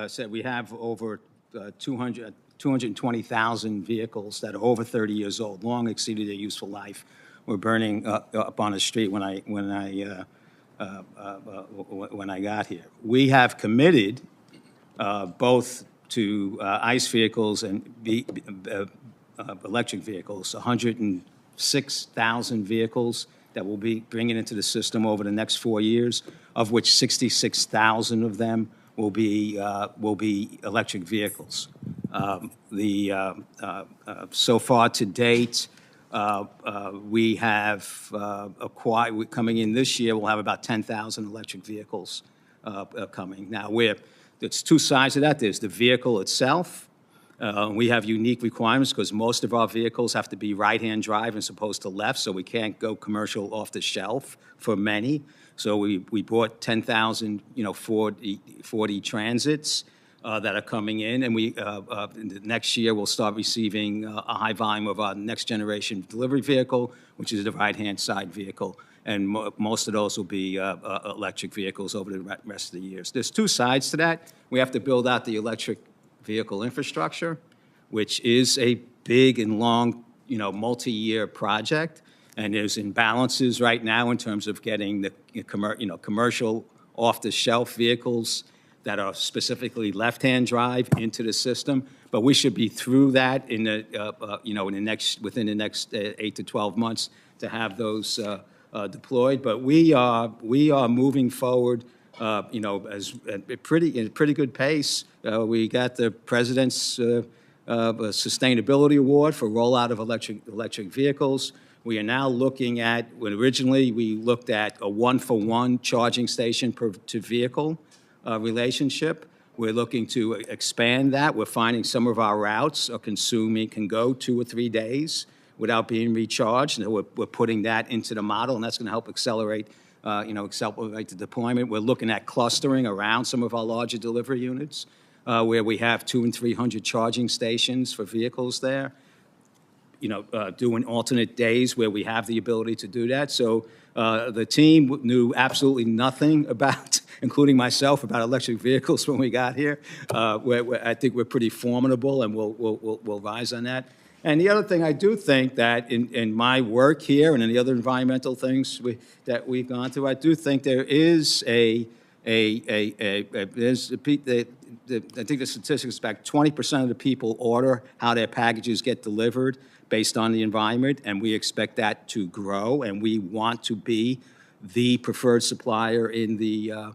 said, we have over 220,000 vehicles that are over 30 years old, long exceeded their useful life. were burning up on the street when I got here. We have committed both to ICE vehicles and electric vehicles, 106,000 vehicles that we'll be bringing into the system over the next 4 years, of which 66,000 of them will be electric vehicles. So far to date, we have acquired, coming in this year, we'll have about 10,000 electric vehicles coming. Now, it's two sides of that. There's the vehicle itself. We have unique requirements because most of our vehicles have to be right-hand drive as opposed to left, so we can't go commercial off the shelf for many. So we bought 10,000, Ford Transits that are coming in, and next year we'll start receiving a high volume of our next generation delivery vehicle, which is the right-hand side vehicle. And most of those will be electric vehicles over the rest of the years. There's two sides to that. We have to build out the electric vehicle infrastructure, which is a big and long, multi-year project. And there's imbalances right now in terms of getting the commercial off-the-shelf vehicles that are specifically left-hand drive into the system. But we should be through that in within the next 8 to 12 months to have those deployed. But we are moving forward, as at a pretty good pace. We got the President's Sustainability Award for rollout of electric vehicles. We are now looking at, when originally we looked at a one-for-one charging station to vehicle relationship. We're looking to expand that. We're finding some of our routes can go 2 or 3 days without being recharged. And we're putting that into the model, and that's going to help accelerate the deployment. We're looking at clustering around some of our larger delivery units, where we have 200 and 300 charging stations for vehicles there. Doing alternate days where we have the ability to do that. So the team knew absolutely nothing about, including myself, about electric vehicles when we got here. I think we're pretty formidable, and we'll rise on that. And the other thing, I do think that in my work here and in the other environmental things that we've gone through, I do think there is I think the statistics back 20% of the people order how their packages get delivered based on the environment, and we expect that to grow, and we want to be the preferred supplier in the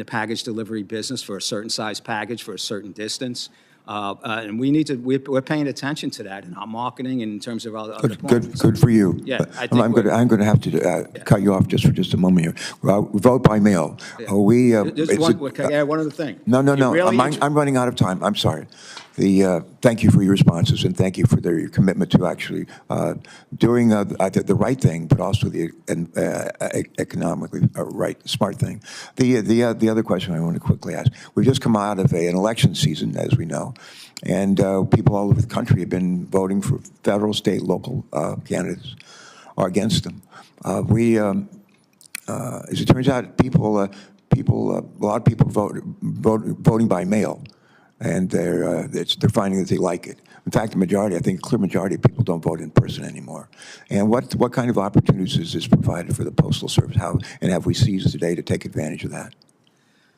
package delivery business for a certain size package for a certain distance. And we're paying attention to that in our marketing and in terms of our other Good for you. Yeah, I think I'm going to have to cut you off just for a moment here. We vote by mail. Yeah. One other thing. No. I'm running out of time. I'm sorry. Thank you for your responses, and thank you for your commitment to actually doing the right thing, but also the economically smart thing. The other question I want to quickly ask: we've just come out of an election season, as we know, and people all over the country have been voting for federal, state, local candidates or against them. As it turns out, a lot of people voting by mail. And they're finding that they like it. In fact, the majority, I think a clear majority of people don't vote in person anymore. And what kind of opportunities is this provided for the Postal Service? And have we seized the day to take advantage of that?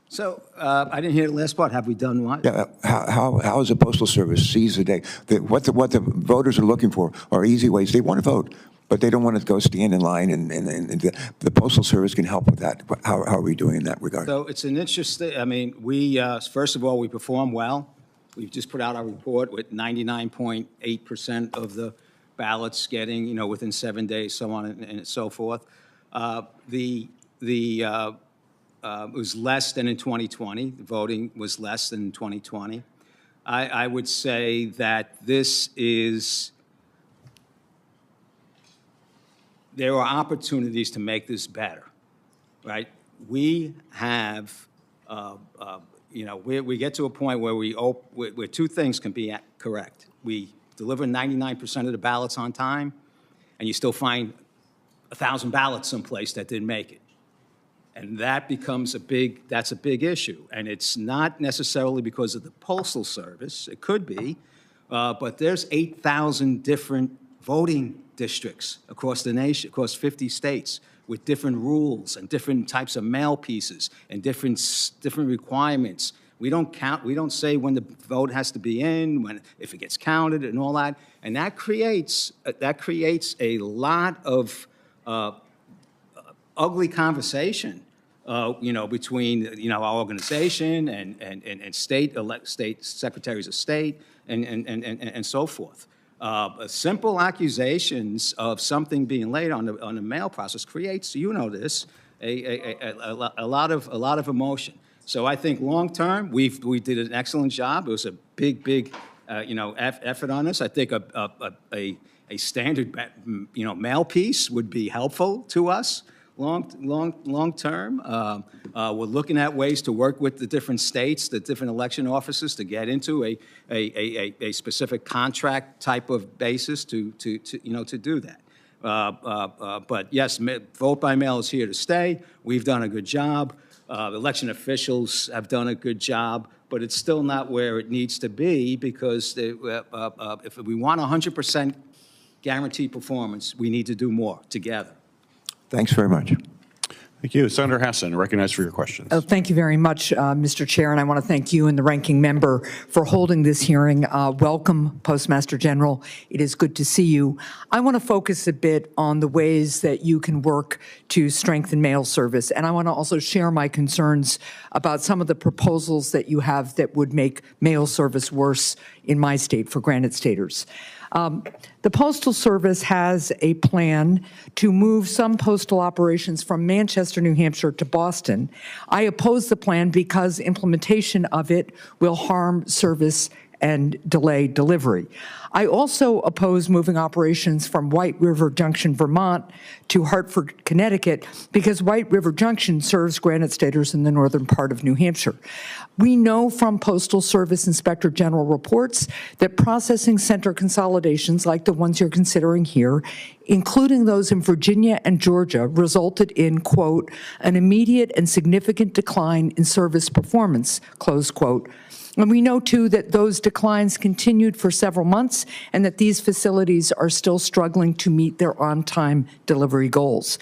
So I didn't hear the last part. Have we done what? Yeah, how has the Postal Service seized the day? What the voters are looking for are easy ways. They want to vote, but they don't want to go stand in line, and the Postal Service can help with that. How are we doing in that regard? So it's an interesting, we, first of all, we perform well. We've just put out our report with 99.8% of the ballots getting, within 7 days, so on and so forth. It was less than in 2020. The voting was less than in 2020. I would say that there are opportunities to make this better, right? We have, we get to a point where where two things can be correct. We deliver 99% of the ballots on time, and you still find 1,000 ballots someplace that didn't make it. And that becomes that's a big issue. And it's not necessarily because of the Postal Service. It could be, but there's 8,000 different voting districts across the nation, across 50 states, with different rules and different types of mail pieces and different requirements. We don't count. We don't say when the vote has to be in, if it gets counted, and all that. And that creates a lot of ugly conversation, between our organization and state secretaries of state and so forth. Simple accusations of something being laid on the mail process creates, a lot of emotion. So I think long term, we did an excellent job. It was a big effort on us. I think a standard mail piece would be helpful to us long term. We're looking at ways to work with the different states, the different election offices, to get into a specific contract type of basis to do that. But yes, vote by mail is here to stay. We've done a good job. Election officials have done a good job, but it's still not where it needs to be, because if we want 100% guaranteed performance, we need to do more together. Thanks very much. Thank you. Senator Hassan, recognized for your questions. Oh, thank you very much, Mr. Chair, and I want to thank you and the ranking member for holding this hearing. Welcome, Postmaster General. It is good to see you. I want to focus a bit on the ways that you can work to strengthen mail service, and I want to also share my concerns about some of the proposals that you have that would make mail service worse in my state for Granite Staters. The Postal Service has a plan to move some postal operations from Manchester, New Hampshire to Boston. I oppose the plan because implementation of it will harm service and delay delivery. I also oppose moving operations from White River Junction, Vermont to Hartford, Connecticut, because White River Junction serves Granite Staters in the northern part of New Hampshire. We know from Postal Service Inspector General reports that processing center consolidations like the ones you're considering here, including those in Virginia and Georgia, resulted in, quote, an immediate and significant decline in service performance, close quote. And we know, too, that those declines continued for several months and that these facilities are still struggling to meet their on-time delivery goals.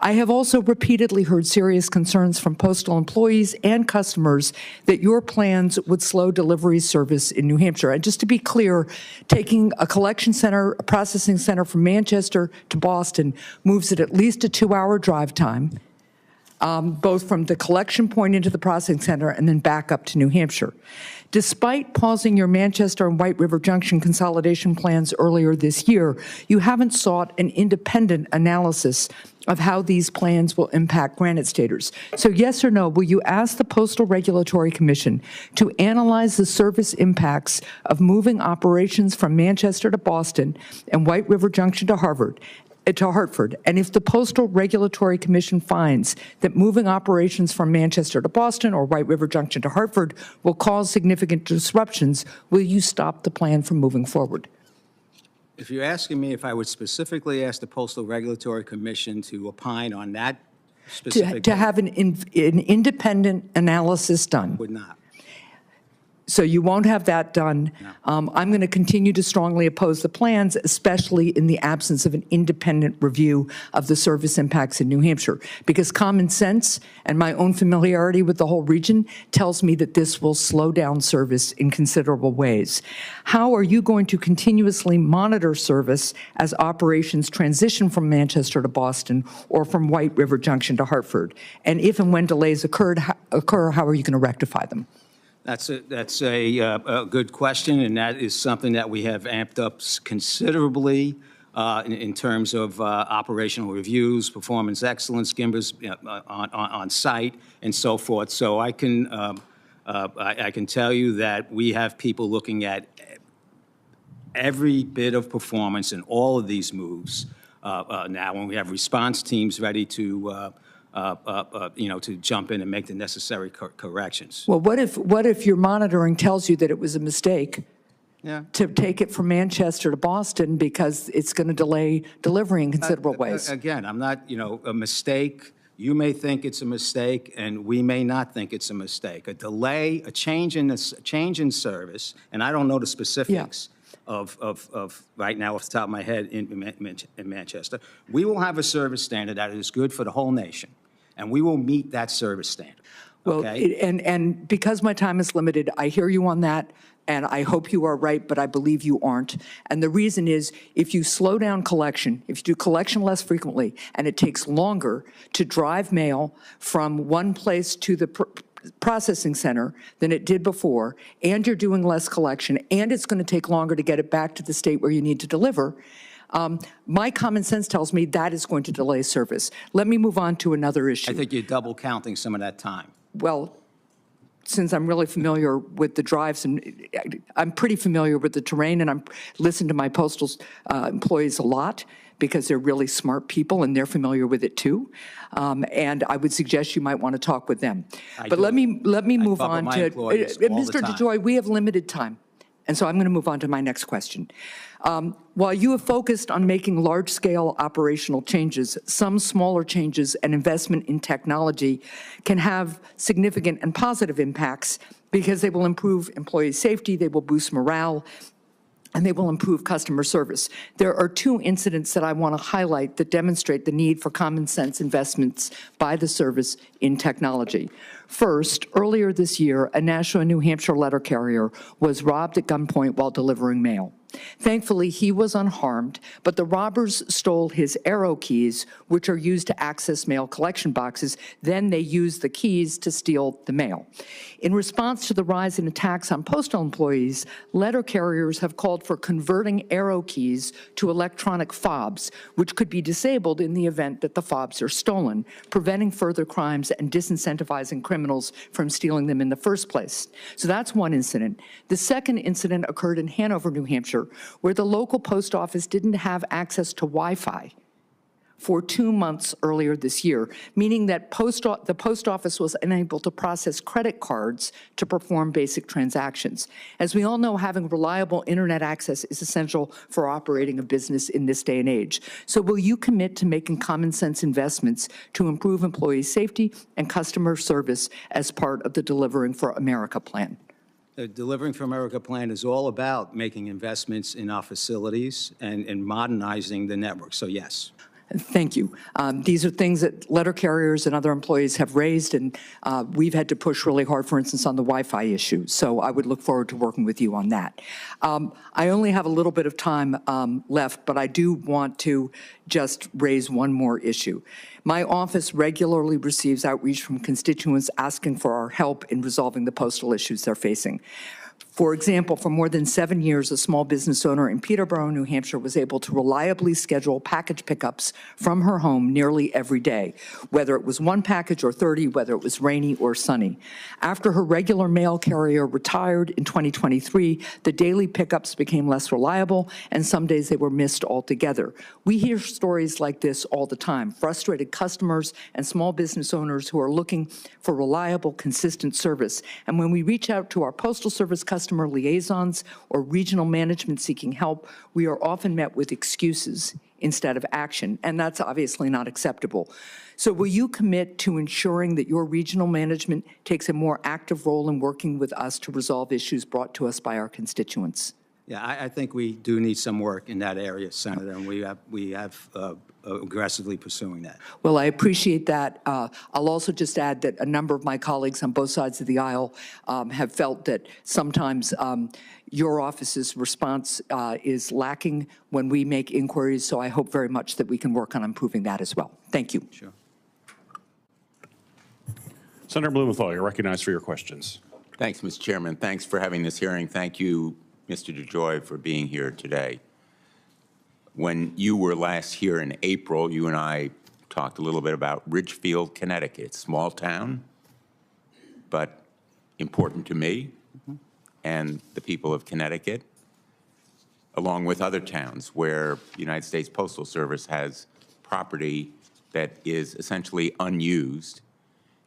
I have also repeatedly heard serious concerns from postal employees and customers that your plans would slow delivery service in New Hampshire. And just to be clear, taking a collection center, a processing center from Manchester to Boston moves at least a 2-hour drive time, both from the collection point into the processing center and then back up to New Hampshire. Despite pausing your Manchester and White River Junction consolidation plans earlier this year, you haven't sought an independent analysis of how these plans will impact Granite Staters. So yes or no, will you ask the Postal Regulatory Commission to analyze the service impacts of moving operations from Manchester to Boston and White River Junction to Hartford? And if the Postal Regulatory Commission finds that moving operations from Manchester to Boston or White River Junction to Hartford will cause significant disruptions, will you stop the plan from moving forward? If you're asking me if I would specifically ask the Postal Regulatory Commission to opine on that specific... To have an independent analysis done. Would not. So you won't have that done. No. I'm going to continue to strongly oppose the plans, especially in the absence of an independent review of the service impacts in New Hampshire, because common sense and my own familiarity with the whole region tells me that this will slow down service in considerable ways. How are you going to continuously monitor service as operations transition from Manchester to Boston or from White River Junction to Hartford? And if and when delays occur, how are you going to rectify them? That's a good question, and that is something that we have amped up considerably in terms of operational reviews, performance excellence, GIMBers on site, and so forth. So I can tell you that we have people looking at every bit of performance in all of these moves now, when we have response teams ready to to jump in and make the necessary corrections. Well, what if your monitoring tells you that it was a mistake to take it from Manchester to Boston because it's going to delay delivery in considerable ways? Again, I'm not, a mistake. You may think it's a mistake, and we may not think it's a mistake. A delay, a change in service, and I don't know the specifics. of right now off the top of my head in Manchester. We will have a service standard that is good for the whole nation, and we will meet that service standard. Well, Okay? and because my time is limited, I hear you on that, and I hope you are right, but I believe you aren't. And the reason is, if you slow down collection, if you do collection less frequently, and it takes longer to drive mail from one place to the processing center than it did before, and you're doing less collection, and it's going to take longer to get it back to the state where you need to deliver, my common sense tells me that is going to delay service. Let me move on to another issue. I think you're double counting some of that time. Well, since I'm really familiar with the drives, and I'm pretty familiar with the terrain, and I'm listen to my postal employees a lot because they're really smart people and they're familiar with it too. And I would suggest you might want to talk with them. But let me move talk with on my to employees all the Mr. time. DeJoy. We have limited time. And so I'm going to move on to my next question. While you have focused on making large-scale operational changes, some smaller changes and investment in technology can have significant and positive impacts because they will improve employee safety, they will boost morale, and they will improve customer service. There are two incidents that I want to highlight that demonstrate the need for common sense investments by the service in technology. First, earlier this year, a Nashua, New Hampshire letter carrier was robbed at gunpoint while delivering mail. Thankfully, he was unharmed, but the robbers stole his arrow keys, which are used to access mail collection boxes. Then they used the keys to steal the mail. In response to the rise in attacks on postal employees, letter carriers have called for converting arrow keys to electronic fobs, which could be disabled in the event that the fobs are stolen, preventing further crimes and disincentivizing criminals from stealing them in the first place. So that's one incident. The second incident occurred in Hanover, New Hampshire, where the local post office didn't have access to Wi-Fi for 2 months earlier this year, meaning that the post office was unable to process credit cards to perform basic transactions. As we all know, having reliable internet access is essential for operating a business in this day and age. So will you commit to making common sense investments to improve employee safety and customer service as part of the Delivering for America plan? The Delivering for America plan is all about making investments in our facilities and modernizing the network, so yes. Thank you. These are things that letter carriers and other employees have raised, and we've had to push really hard, for instance, on the Wi-Fi issue. So I would look forward to working with you on that. I only have a little bit of time left, but I do want to just raise one more issue. My office regularly receives outreach from constituents asking for our help in resolving the postal issues they're facing. For example, for more than 7 years, a small business owner in Peterborough, New Hampshire, was able to reliably schedule package pickups from her home nearly every day, whether it was 1 package or 30, whether it was rainy or sunny. After her regular mail carrier retired in 2023, the daily pickups became less reliable, and some days they were missed altogether. We hear stories like this all the time, frustrated customers and small business owners who are looking for reliable, consistent service. And when we reach out to our Postal Service customer liaisons or regional management seeking help, we are often met with excuses instead of action, and that's obviously not acceptable. So will you commit to ensuring that your regional management takes a more active role in working with us to resolve issues brought to us by our constituents? Yeah, I think we do need some work in that area, Senator, and we have aggressively pursuing that. Well, I appreciate that. I'll also just add that a number of my colleagues on both sides of the aisle have felt that sometimes your office's response is lacking when we make inquiries, so I hope very much that we can work on improving that as well. Thank you. Sure. Senator Blumenthal, you're recognized for your questions. Thanks, Mr. Chairman. Thanks for having this hearing. Thank you, Mr. DeJoy, for being here today. When you were last here in April, you and I talked a little bit about Ridgefield, Connecticut. Small town, but important to me and the people of Connecticut, along with other towns where the United States Postal Service has property that is essentially unused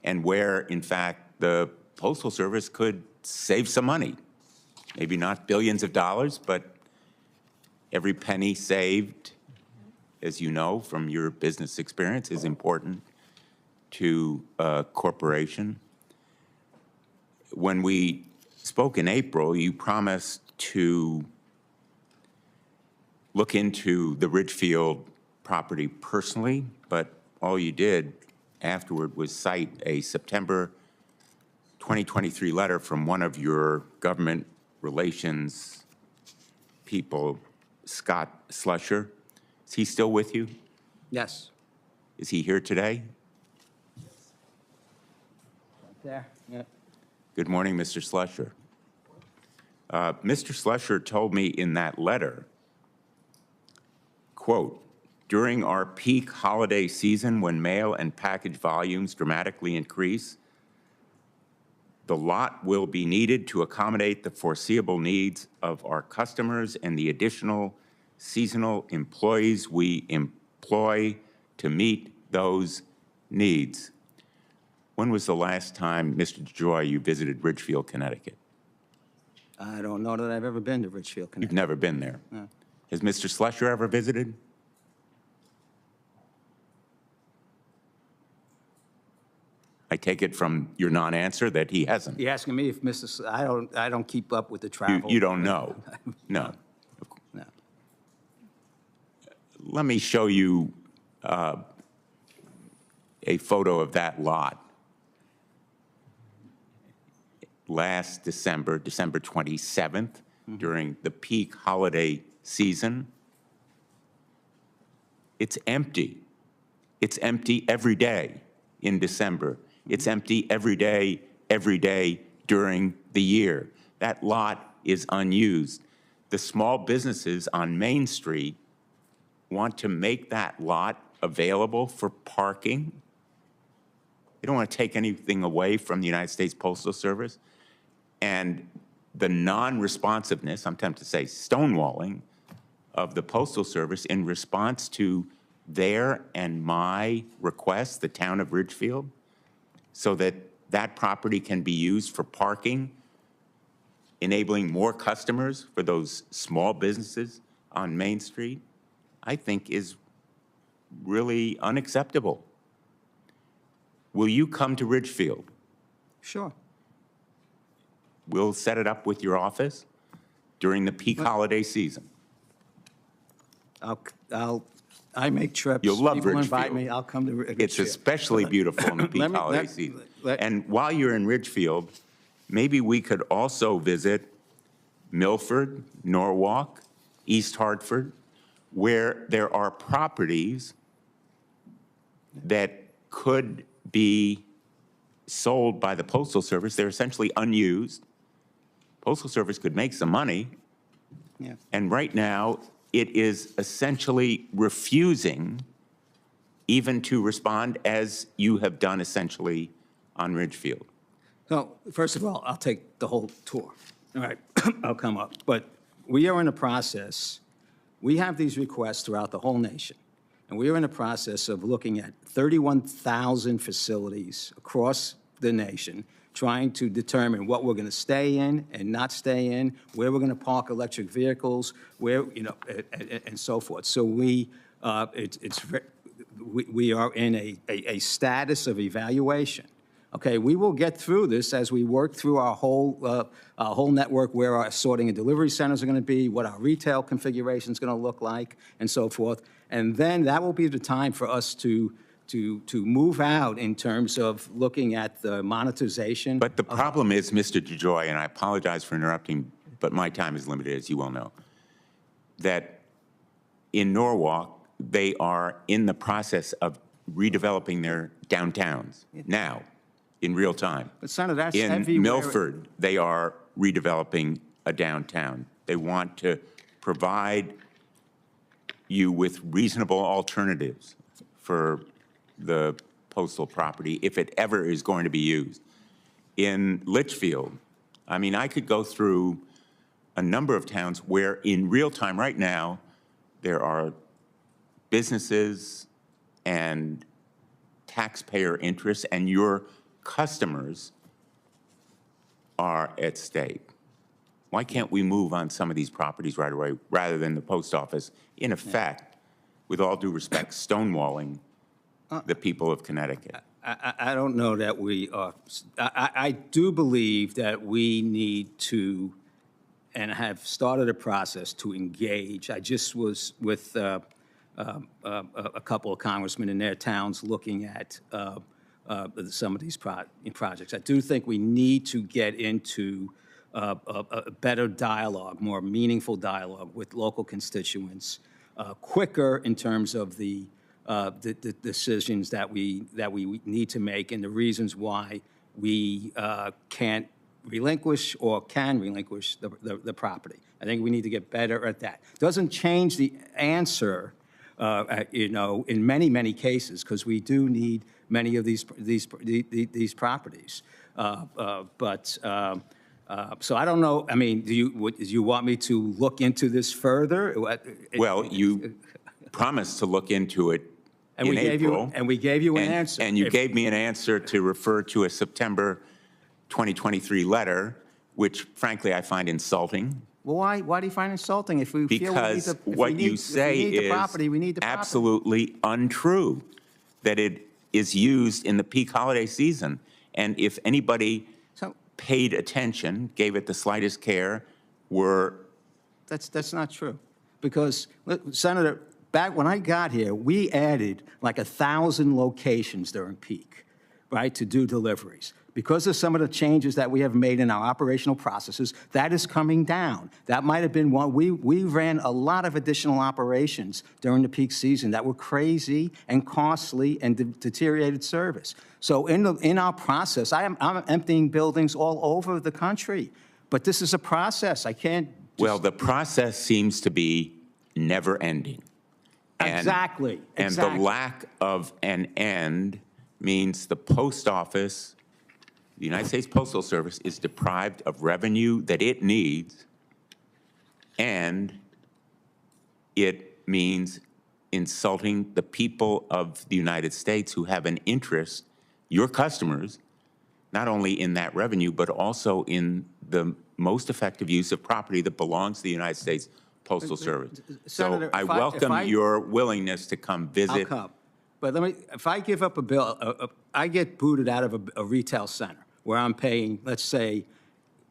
and where, in fact, the Postal Service could save some money. Maybe not billions of dollars, but every penny saved, as you know from your business experience, is important to a corporation. When we spoke in April, you promised to look into the Ridgefield property personally, but all you did afterward was cite a September 2023 letter from one of your government relations people, Scott Slusher. Is he still with you? Yes. Is he here today? There. Yeah. Good morning, Mr. Slusher. Mr. Slusher told me in that letter, quote, during our peak holiday season when mail and package volumes dramatically increase, the lot will be needed to accommodate the foreseeable needs of our customers and the additional seasonal employees we employ to meet those needs. When was the last time, Mr. DeJoy, you visited Ridgefield, Connecticut? I don't know that I've ever been to Ridgefield, You've Connecticut. never been there. No. Has Mr. Slusher ever visited? I take it from your non-answer that he hasn't. You're asking me if I don't keep up with the travel. You don't know? No. No. Let me show you a photo of that lot. Last December, December 27th, during the peak holiday season. It's empty. It's empty every day in December. It's empty every day during the year. That lot is unused. The small businesses on Main Street want to make that lot available for parking. They don't want to take anything away from the United States Postal Service. And the non-responsiveness, I'm tempted to say stonewalling, of the Postal Service in response to their and my request, the town of Ridgefield, so that that property can be used for parking, enabling more customers for those small businesses on Main Street, I think is really unacceptable. Will you come to Ridgefield? Sure. We'll set it up with your office during the peak holiday season. I make trips. You'll love People invite Ridgefield. me, I'll come to Ridgefield. It's especially beautiful in the peak holiday season. And while you're in Ridgefield, maybe we could also visit Milford, Norwalk, East Hartford, where there are properties that could be sold by the Postal Service. They're essentially unused. Postal Service could make some money. Yeah. And right now, it is essentially refusing even to respond as you have done essentially on Ridgefield. So, first of all, I'll take the whole tour. All right, I'll come up. But we are in a process, we have these requests throughout the whole nation, and we are in a process of looking at 31,000 facilities across the nation, trying to determine what we're going to stay in and not stay in, where we're going to park electric vehicles, where, you know, and so forth. So we are in a status of evaluation. Okay, we will get through this as we work through our whole network, where our sorting and delivery centers are going to be, what our retail configuration is going to look like, and so forth. And then that will be the time for us to move out in terms of looking at the monetization. But the problem is, Mr. DeJoy, and I apologize for interrupting, but my time is limited, as you well know, that in Norwalk, they are in the process of redeveloping their downtowns now, in real time. But Senator, that's In everywhere. Milford, they are redeveloping a downtown. They want to provide you with reasonable alternatives for the postal property if it ever is going to be used. In Litchfield, I mean, I could go through a number of towns where in real time right now, there are businesses and taxpayer interests, and your customers are at stake. Why can't we move on some of these properties right away rather than the post office, in effect, with all due respect, stonewalling the people of Connecticut? I don't know that we are. I do believe that we need to and have started a process to engage. I just was with a couple of congressmen in their towns looking at some of these projects. I do think we need to get into a better dialogue, more meaningful dialogue with local constituents, quicker in terms of the decisions that we need to make and the reasons why we can't relinquish or can relinquish the property. I think we need to get better at that. Doesn't change the answer, in many cases, because we do need many of these properties. So I don't know. I mean, do you want me to look into this further? Well, you promised to look into it and in we gave April. And we gave you an answer. And you gave me an answer to refer to a September 2023 letter, which frankly I find insulting. Well, why do you find insulting? If we feel we need the, what you say is property, we need the property. Absolutely untrue, that it is used in the peak holiday season. And if anybody paid attention, gave it the slightest care, That's not true. Because, Senator, back when I got here, we added like 1,000 locations during peak, right, to do deliveries. Because of some of the changes that we have made in our operational processes, that is coming down. That might have been one. We ran a lot of additional operations during the peak season that were crazy and costly and deteriorated service. So in our process, I'm emptying buildings all over the country. But this is a process. I can't. Well, the process seems to be never ending. Exactly. And the lack of an end means the post office, the United States Postal Service, is deprived of revenue that it needs, and it means insulting the people of the United States who have an interest, your customers, not only in that revenue, but also in the most effective use of property that belongs to the United States Postal Service. Senator, so I welcome your willingness to come visit. I'll come. But if I give up a bill, I get booted out of a retail center where I'm paying, let's say,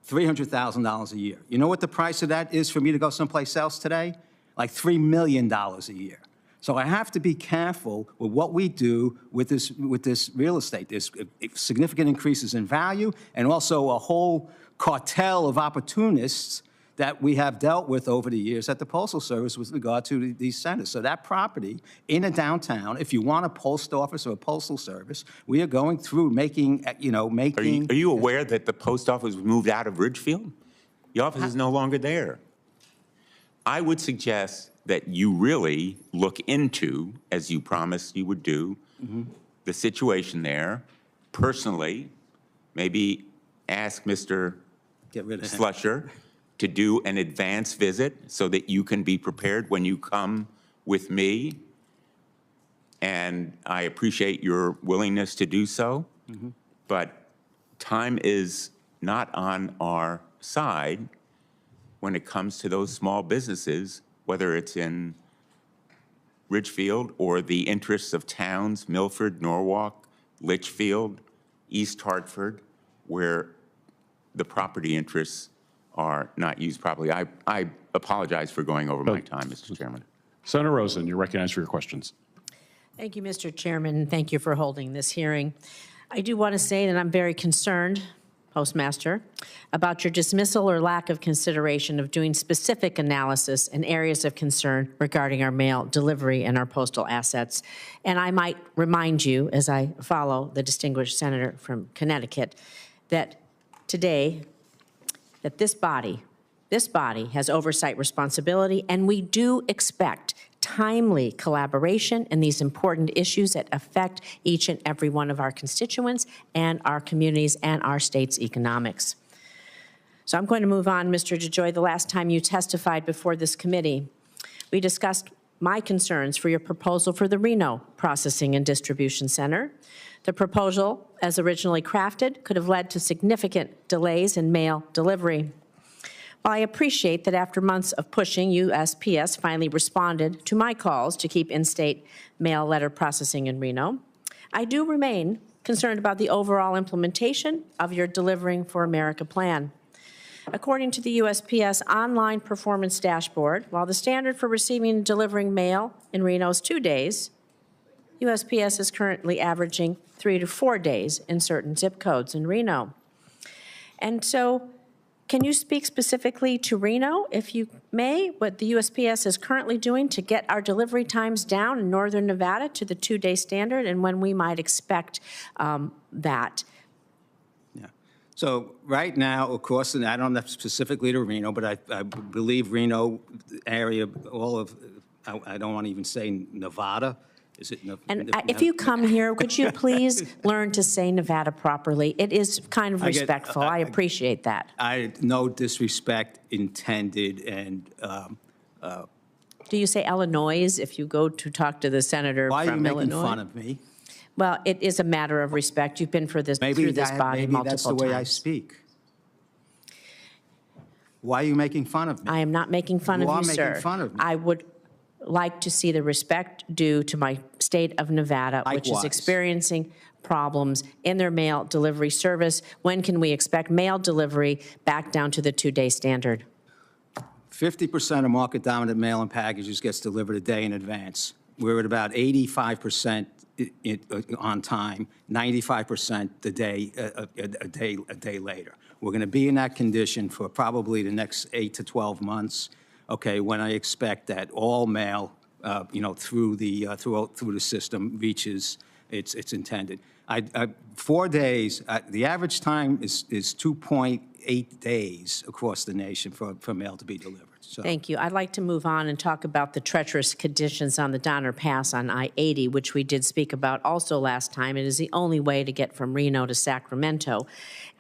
$300,000 a year. You know what the price of that is for me to go someplace else today? Like $3 million a year. So I have to be careful with what we do with this real estate. There's significant increases in value and also a whole cartel of opportunists that we have dealt with over the years at the Postal Service with regard to these centers. So that property in a downtown, if you want a post office or a postal service, we are going through making. Are you aware that the post office was moved out of Ridgefield? The office is no longer there. I would suggest that you really look into, as you promised you would do, the situation there personally. Maybe ask Mr. Slusher to do an advance visit so that you can be prepared when you come with me. And I appreciate your willingness to do so, but time is not on our side when it comes to those small businesses, whether it's in Ridgefield or the interests of towns, Milford, Norwalk, Litchfield, East Hartford, where the property interests are not used properly. I apologize for going over my time, Mr. Chairman. Senator Rosen, you're recognized for your questions. Thank you, Mr. Chairman, and thank you for holding this hearing. I do want to say that I'm very concerned, Postmaster, about your dismissal or lack of consideration of doing specific analysis in areas of concern regarding our mail delivery and our postal assets. And I might remind you, as I follow the distinguished senator from Connecticut, that today, that this body has oversight responsibility, and we do expect timely collaboration in these important issues that affect each and every one of our constituents and our communities and our state's economics. So I'm going to move on, Mr. DeJoy. The last time you testified before this committee, we discussed my concerns for your proposal for the Reno Processing and Distribution Center. The proposal, as originally crafted, could have led to significant delays in mail delivery. While I appreciate that after months of pushing, USPS finally responded to my calls to keep in-state mail letter processing in Reno, I do remain concerned about the overall implementation of your Delivering for America plan. According to the USPS online performance dashboard, while the standard for receiving and delivering mail in Reno is 2 days, USPS is currently averaging 3 to 4 days in certain zip codes in Reno. And so, can you speak specifically to Reno, if you may, what the USPS is currently doing to get our delivery times down in northern Nevada to the 2-day standard, and when we might expect that? Yeah. So right now, of course, and I don't know specifically to Reno, but I believe Reno area, all of, I don't want to even say Nevada. Is it? And if you come here, could you please learn to say Nevada properly? It is kind of respectful. I appreciate that. No disrespect intended, and Do you say Illinois if you go to talk to the senator why are you from making Illinois? fun of me? Well, it is a matter of respect. You've been through this body Maybe multiple that's the way I times. speak. Why are you making fun of me? I am not making fun of you, sir. You are making fun of me. I would like to see the respect due to my state of Nevada, which is Likewise. experiencing problems in their mail delivery service. When can we expect mail delivery back down to the 2-day standard? 50% of market-dominant mail and packages gets delivered a day in advance. We're at about 85% on time, 95% a day later. We're going to be in that condition for probably the next 8 to 12 months. Okay, when I expect that all mail, through the system reaches its intended. 4 days. The average time is 2.8 days across the nation for mail to be delivered. So. Thank you. I'd like to move on and talk about the treacherous conditions on the Donner Pass on I-80, which we did speak about also last time. It is the only way to get from Reno to Sacramento.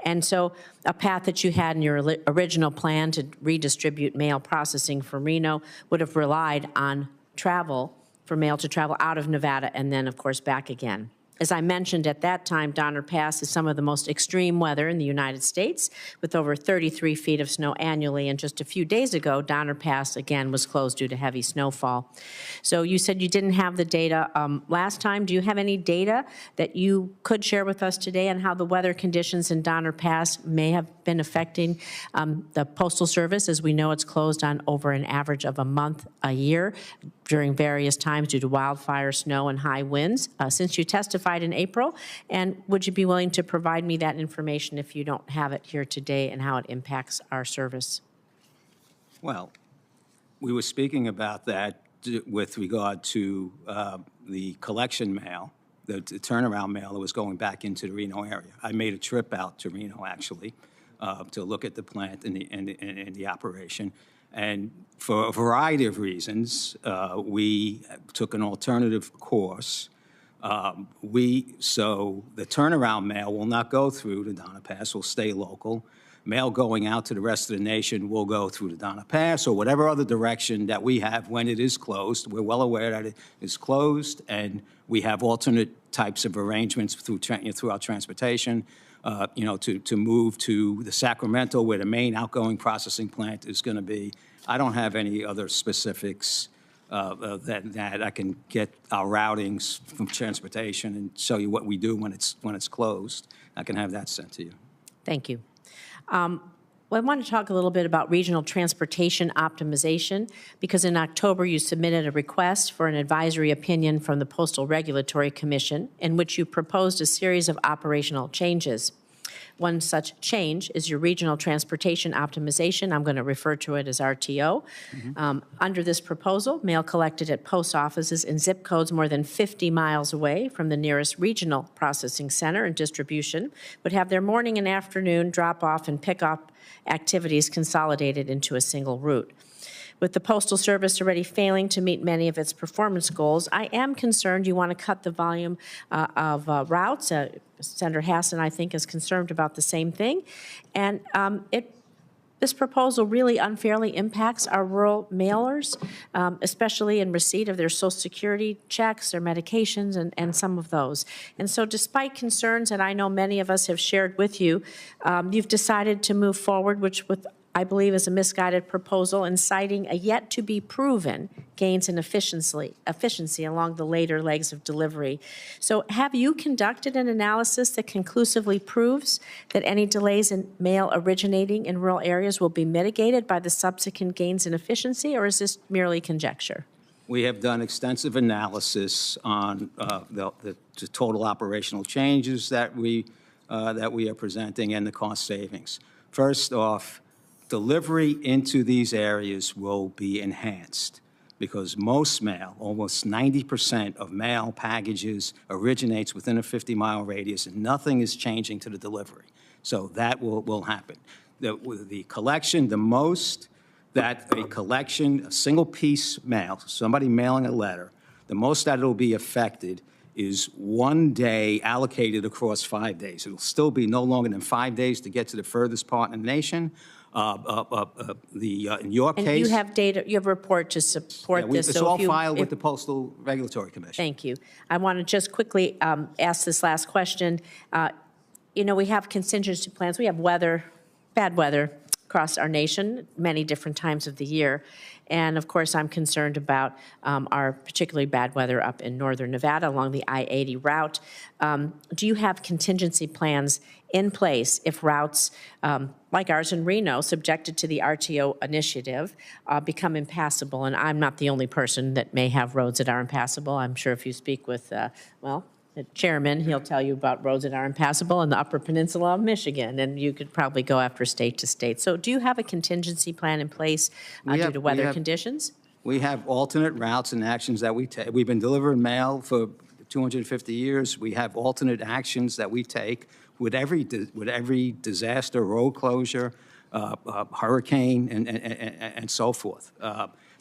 And so a path that you had in your original plan to redistribute mail processing from Reno would have relied on travel, for mail to travel out of Nevada and then, of course, back again. As I mentioned at that time, Donner Pass is some of the most extreme weather in the United States, with over 33 feet of snow annually. And just a few days ago, Donner Pass, again, was closed due to heavy snowfall. So you said you didn't have the data last time. Do you have any data that you could share with us today on how the weather conditions in Donner Pass may have been affecting the Postal Service? As we know, it's closed on over an average of a month a year during various times due to wildfire, snow, and high winds since you testified in April. And would you be willing to provide me that information if you don't have it here today and how it impacts our service? Well, we were speaking about that with regard to the collection mail, the turnaround mail that was going back into the Reno area. I made a trip out to Reno, actually, to look at the plant and the operation. And for a variety of reasons, we took an alternative course. So the turnaround mail will not go through the Donner Pass, will stay local. Mail going out to the rest of the nation will go through the Donner Pass or whatever other direction that we have when it is closed. We're well aware that it is closed, and we have alternate types of arrangements through our transportation, to move to the Sacramento, where the main outgoing processing plant is going to be. I don't have any other specifics that I can get our routings from transportation and show you what we do when it's closed. I can have that sent to you. Thank you. Well, I want to talk a little bit about regional transportation optimization, because in October you submitted a request for an advisory opinion from the Postal Regulatory Commission in which you proposed a series of operational changes. One such change is your regional transportation optimization. I'm going to refer to it as RTO. Under this proposal, mail collected at post offices in zip codes more than 50 miles away from the nearest regional processing center and distribution would have their morning and afternoon drop-off and pick-up activities consolidated into a single route. With the Postal Service already failing to meet many of its performance goals, I am concerned you want to cut the volume of routes. Senator Hassan, I think, is concerned about the same thing. And this proposal really unfairly impacts our rural mailers, especially in receipt of their Social Security checks, their medications, and some of those. And so despite concerns that I know many of us have shared with you, you've decided to move forward with I believe is a misguided proposal and citing a yet-to-be-proven gains in efficiency along the later legs of delivery. So have you conducted an analysis that conclusively proves that any delays in mail originating in rural areas will be mitigated by the subsequent gains in efficiency, or is this merely conjecture? We have done extensive analysis on the total operational changes that we are presenting and the cost savings. First off, delivery into these areas will be enhanced because most mail, almost 90% of mail packages originates within a 50-mile radius, and nothing is changing to the delivery. So that will happen. The collection, the most that a collection, a single piece mail, somebody mailing a letter, the most that it'll be affected is 1 day allocated across 5 days. It'll still be no longer than 5 days to get to the furthest part in the nation. In your case. And you have data, you have a report to support this. It's so all if you, filed with the Postal Regulatory Commission. Thank you. I want to just quickly ask this last question. You know, we have contingency plans. We have weather, bad weather across our nation, many different times of the year. And of course, I'm concerned about our particularly bad weather up in northern Nevada along the I-80 route. Do you have contingency plans in place if routes like ours in Reno, subjected to the RTO initiative, become impassable? And I'm not the only person that may have roads that are impassable. I'm sure if you speak with, well, the chairman, he'll tell you about roads that are impassable in the Upper Peninsula of Michigan, and you could probably go after state to state. So do you have a contingency plan in place due to weather conditions? We have alternate routes and actions that we take. We've been delivering mail for 250 years. We have alternate actions that we take with every disaster, road closure, hurricane, and so forth.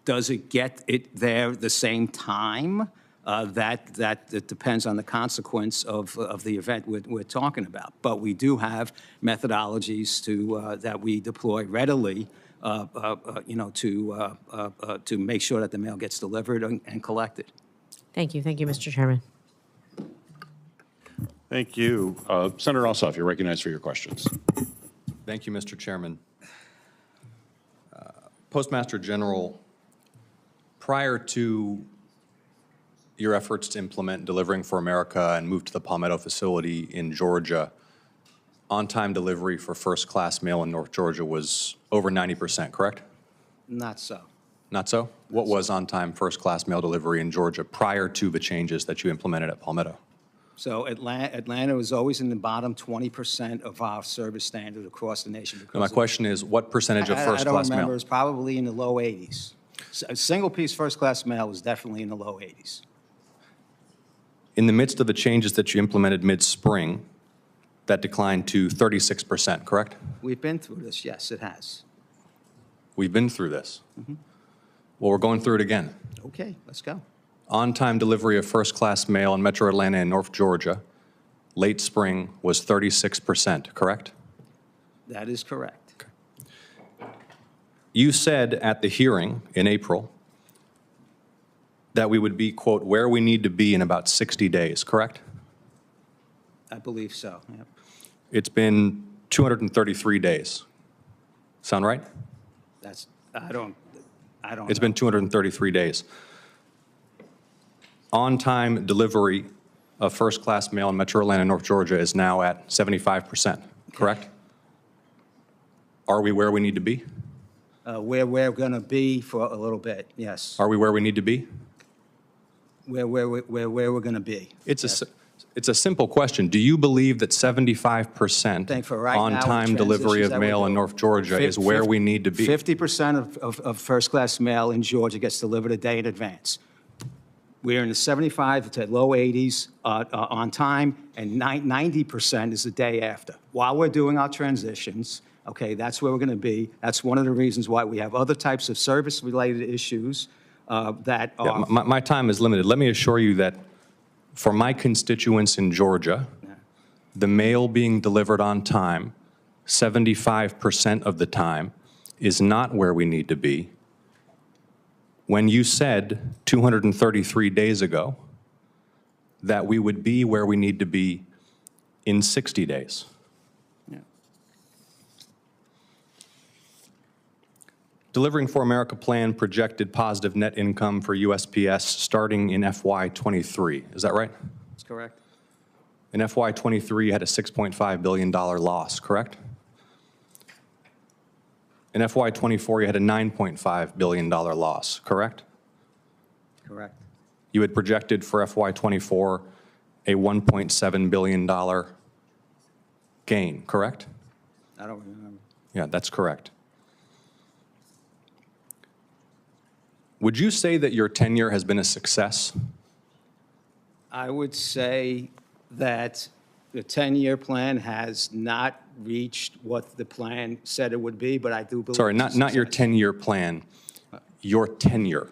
Does it get it there the same time? That depends on the consequence of the event we're talking about. But we do have methodologies that we deploy readily, you know, to make sure that the mail gets delivered and collected. Thank you. Thank you, Mr. Chairman. Thank you. Senator Ossoff, you're recognized for your questions. Thank you, Mr. Chairman. Postmaster General, prior to your efforts to implement Delivering for America and move to the Palmetto facility in Georgia, on-time delivery for first-class mail in North Georgia was over 90%, correct? Not so. Not so? What was on-time first-class mail delivery in Georgia prior to the changes that you implemented at Palmetto? So Atlanta was always in the bottom 20% of our service standard across the nation. Now, my question is, what percentage of first-class mail? I don't remember. It's probably in the low 80s. A single-piece first-class mail was definitely in the low 80s. In the midst of the changes that you implemented mid-spring, that declined to 36%, correct? We've been through this. Yes, it has. We've been through this. Well, we're going through it again. Okay, let's go. On-time delivery of first-class mail in Metro Atlanta and North Georgia, late spring, was 36%, correct? That is correct. Okay. You said at the hearing in April that we would be, quote, where we need to be in about 60 days, correct? I believe so, yep. It's been 233 days. Sound right? I don't It's been 233 days. On-time delivery of first-class mail in Metro Atlanta, North Georgia is now at 75%, correct? Are we where we need to be? Where we're going to be for a little bit, yes. Are we where we need to be? Where we're going to be. It's a simple question. Do you believe that 75% on-time delivery of mail in North Georgia is where we need to be? 50% of first-class mail in Georgia gets delivered a day in advance. We're in the 75 to low 80s on time, and 90% is the day after. While we're doing our transitions, okay, that's where we're going to be. That's one of the reasons why we have other types of service-related issues that are... Yeah, my time is limited. Let me assure you that for my constituents in Georgia, the mail being delivered on time, 75% of the time, is not where we need to be. When you said 233 days ago that we would be where we need to be in 60 days. Yeah. Delivering for America plan projected positive net income for USPS starting in FY23. Is that right? That's correct. In FY23, you had a $6.5 billion loss, correct? In FY24, you had a $9.5 billion loss, correct? Correct. You had projected for FY24 a $1.7 billion gain, correct? I don't remember. Yeah, that's correct. Would you say that your tenure has been a success? I would say that the 10-year plan has not reached what the plan said it would be, but I do believe. Sorry, it's a not your success. 10-year plan, your tenure.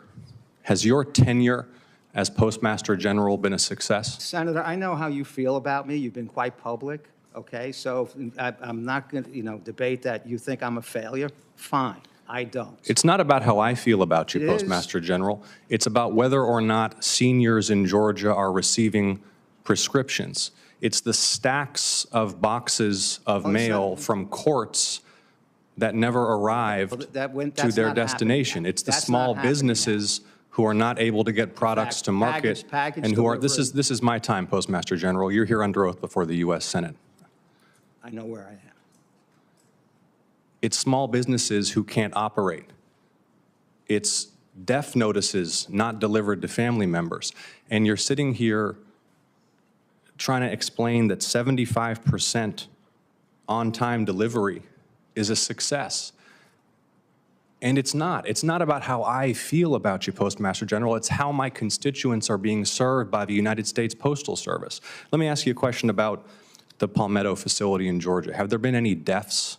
Has your tenure as Postmaster General been a success? Senator, I know how you feel about me. You've been quite public, okay? So I'm not going to, debate that you think I'm a failure. Fine, I don't. It's not about how I feel about you, It is. Postmaster General. It's about whether or not seniors in Georgia are receiving prescriptions. It's the stacks of boxes of Oh, mail so- from courts that never arrived Well, to that's their not happening destination. now. It's the That's small not happening businesses who are not able to get products to market package and who are, this delivery. is my time, Postmaster General. You're here under oath before the U.S. Senate. I know where I am. It's small businesses who can't operate. It's death notices not delivered to family members. And you're sitting here trying to explain that 75% on-time delivery is a success. And it's not. It's not about how I feel about you, Postmaster General. It's how my constituents are being served by the United States Postal Service. Let me ask you a question about the Palmetto facility in Georgia. Have there been any deaths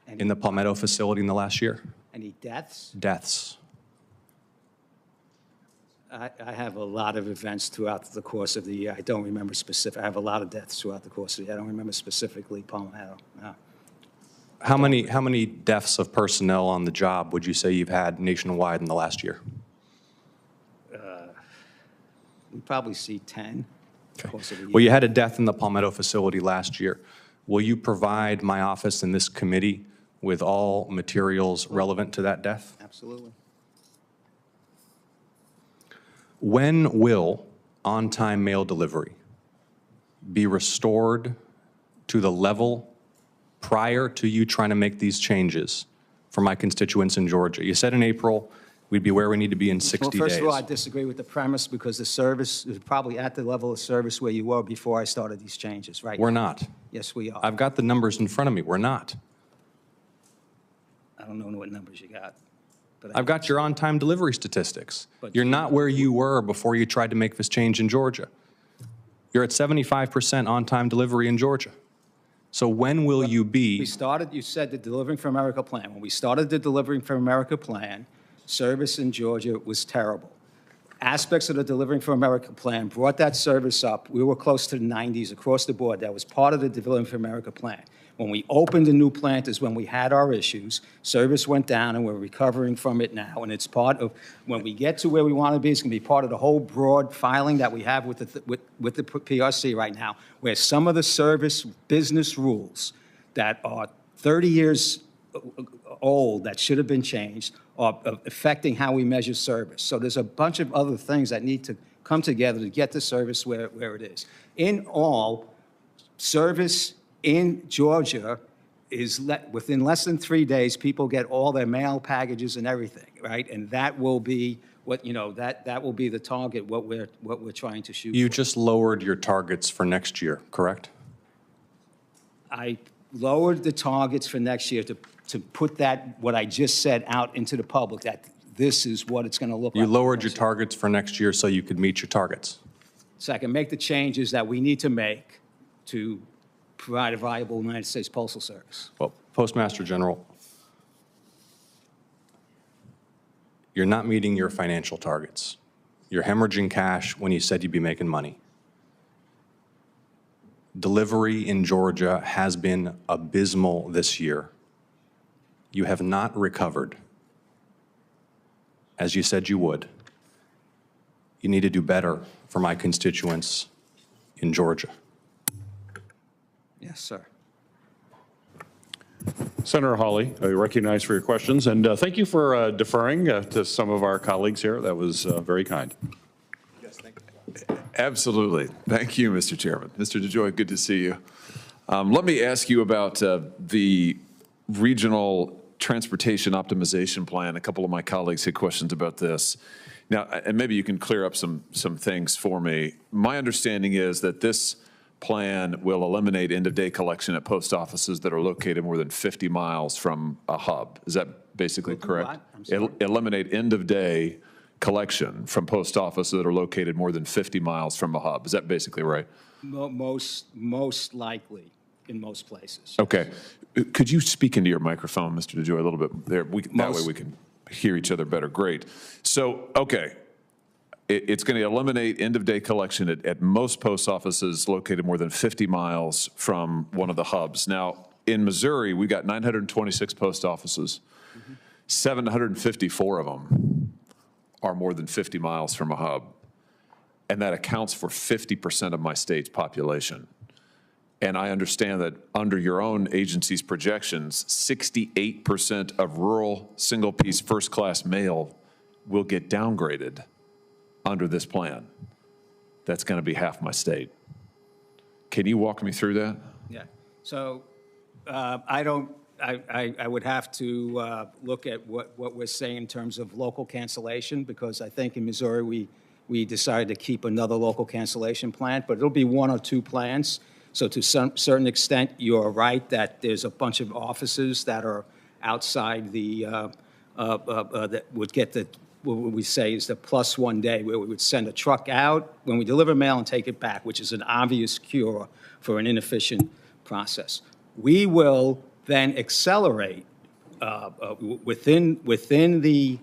in the Palmetto facility in the last year? Any deaths? Deaths. I have a lot of events throughout the course of the year. I don't remember specific. I have a lot of deaths throughout the course of the year. I don't remember specifically Palmetto. No. How many deaths of personnel on the job would you say you've had nationwide in the last year? We probably see 10 in the course of the year. Well, you had a death in the Palmetto facility last year. Will you provide my office and this committee with all materials relevant to that death? Absolutely. When will on-time mail delivery be restored to the level prior to you trying to make these changes for my constituents in Georgia? You said in April we'd be where we need to be in 60 Well, first days. of all, I disagree with the premise because the service is probably at the level of service where you were before I started these changes, right? We're not. Yes, we are. I've got the numbers in front of me. We're not. I don't know what numbers you got. But I've got your on-time delivery statistics. But You're not where you were before you tried to make this change in Georgia. You're at 75% on-time delivery in Georgia. So when will you We be? started, you said the Delivering for America plan. When we started the Delivering for America plan, service in Georgia was terrible. Aspects of the Delivering for America plan brought that service up. We were close to the 90s across the board. That was part of the Delivering for America plan. When we opened the new plant is when we had our issues. Service went down, and we're recovering from it now. And it's part of, when we get to where we want to be, it's going to be part of the whole broad filing that we have with the PRC right now, where some of the service business rules that are 30 years old that should have been changed are affecting how we measure service. So there's a bunch of other things that need to come together to get the service where it is. In all, service in Georgia is within less than 3 days, people get all their mail packages and everything, right? And that will be what, that will be the target, what we're trying to shoot You for. just lowered your targets for next year, correct? I lowered the targets for next year to put that, what I just said, out into the public, that this is what it's going to look like. You lowered your next year. targets for next year so you could meet your targets. So I can make the changes that we need to make to provide a viable United States Postal Service. Well, Postmaster General, you're not meeting your financial targets. You're hemorrhaging cash when you said you'd be making money. Delivery in Georgia has been abysmal this year. You have not recovered, as you said you would. You need to do better for my constituents in Georgia. Yes, sir. Senator Hawley, I recognize for your questions, and thank you for deferring to some of our colleagues here. That was very kind. Absolutely. Thank you, Mr. Chairman. Mr. DeJoy, good to see you. Let me ask you about the regional transportation optimization plan. A couple of my colleagues had questions about this. Now, and maybe you can clear up some things for me. My understanding is that this plan will eliminate end-of-day collection at post offices that are located more than 50 miles from a hub. Is that basically correct? Eliminate end-of-day collection from post offices that are located more than 50 miles from a hub. Is that basically right? Most likely, in most places. Okay. Could you speak into your microphone, Mr. DeJoy, a little bit there? That way we can hear each other better. Great. So, okay. It's going to eliminate end-of-day collection at most post offices located more than 50 miles from one of the hubs. Now, in Missouri, we got 926 post offices. 754 of them are more than 50 miles from a hub. And that accounts for 50% of my state's population. And I understand that under your own agency's projections, 68% of rural single-piece first-class mail will get downgraded under this plan. That's going to be half my state. Can you walk me through that? Yeah. So I would have to look at what we're saying in terms of local cancellation, because I think in Missouri we decided to keep another local cancellation plan, but it'll be one or two plans. So to some certain extent, you're right that there's a bunch of offices that are outside the that would get the what we say is the plus 1 day, where we would send a truck out when we deliver mail and take it back, which is an obvious cure for an inefficient process. We will then accelerate within the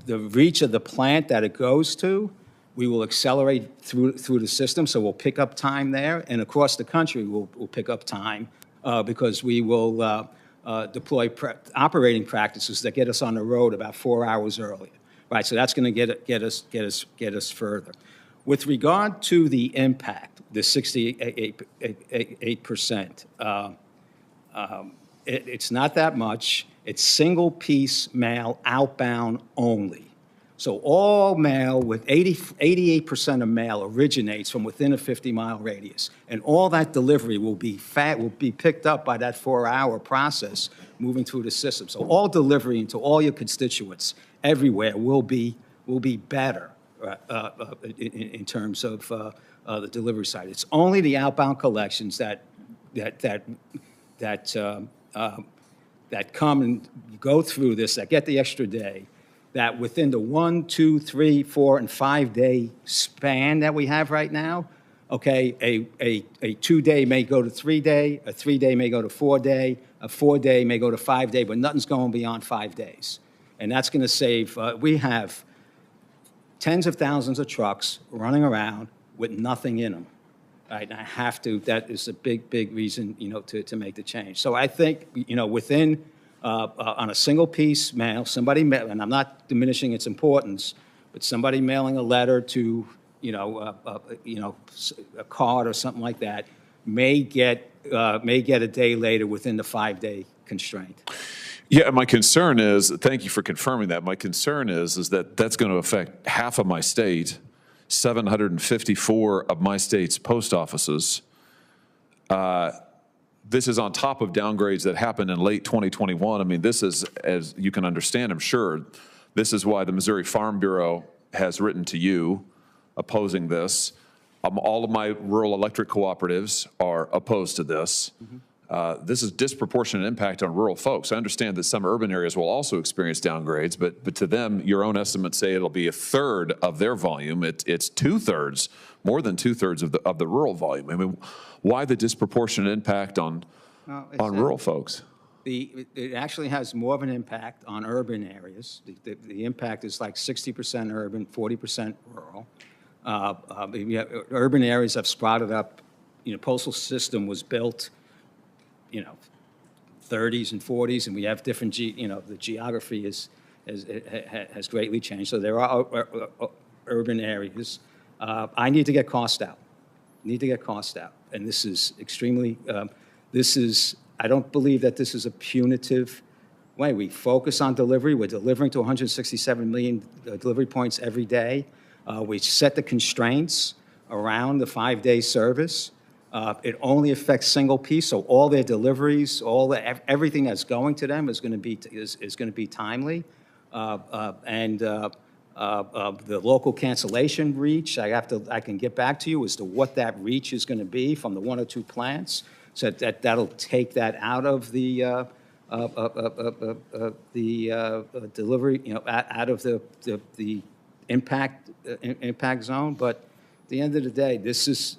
reach of the plant that it goes to. We will accelerate through the system, so we'll pick up time there, and across the country we'll pick up time because we will deploy operating practices that get us on the road about 4 hours earlier, right? So that's going to get us further. With regard to the impact, the 68%, it's not that much. It's single-piece mail outbound only. So all mail, with 88% of mail originates from within a 50-mile radius, and all that delivery will be picked up by that 4-hour process moving through the system. So all delivery to all your constituents everywhere will be better in terms of the delivery side. It's only the outbound collections that come and go through this, that get the extra day, that within the 1, 2, 3, 4, and 5 day span that we have right now, okay, a 2 day may go to 3 day, a 3 day may go to 4 day, a 4 day may go to 5 day, but nothing's going beyond 5 days. And that's going to save, we have tens of thousands of trucks running around with nothing in them. Right, and that is a big reason, to make the change. So I think, within, on a single piece mail, and I'm not diminishing its importance, but somebody mailing a letter to, a card or something like that may get a day later within the 5 day constraint. Yeah, my concern is, thank you for confirming that. My concern is that that's going to affect half of my state, 754 of my state's post offices. This is on top of downgrades that happened in late 2021. I mean, this is, as you can understand, I'm sure, this is why the Missouri Farm Bureau has written to you opposing this. All of my rural electric cooperatives are opposed to this. This is disproportionate impact on rural folks. I understand that some urban areas will also experience downgrades, but to them, your own estimates say it'll be a third of their volume. It's 2/3, more than 2/3 of the rural volume. I mean, why the disproportionate impact on rural folks? It actually has more of an impact on urban areas. The impact is like 60% urban, 40% rural. Urban areas have sprouted up. Postal system was built 30s and 40s, and we have different, the geography has greatly changed. So there are urban areas. I need to get cost out. And this is extremely, I don't believe that this is a punitive way. We focus on delivery. We're delivering to 167 million delivery points every day. We set the constraints around the 5-day service. It only affects single piece, so all their deliveries, everything that's going to them is going to be timely. The local cancellation reach, I can get back to you as to what that reach is going to be from the 1 or 2 plants, so that'll take that out of the delivery, out of the impact zone. But at the end of the day, this is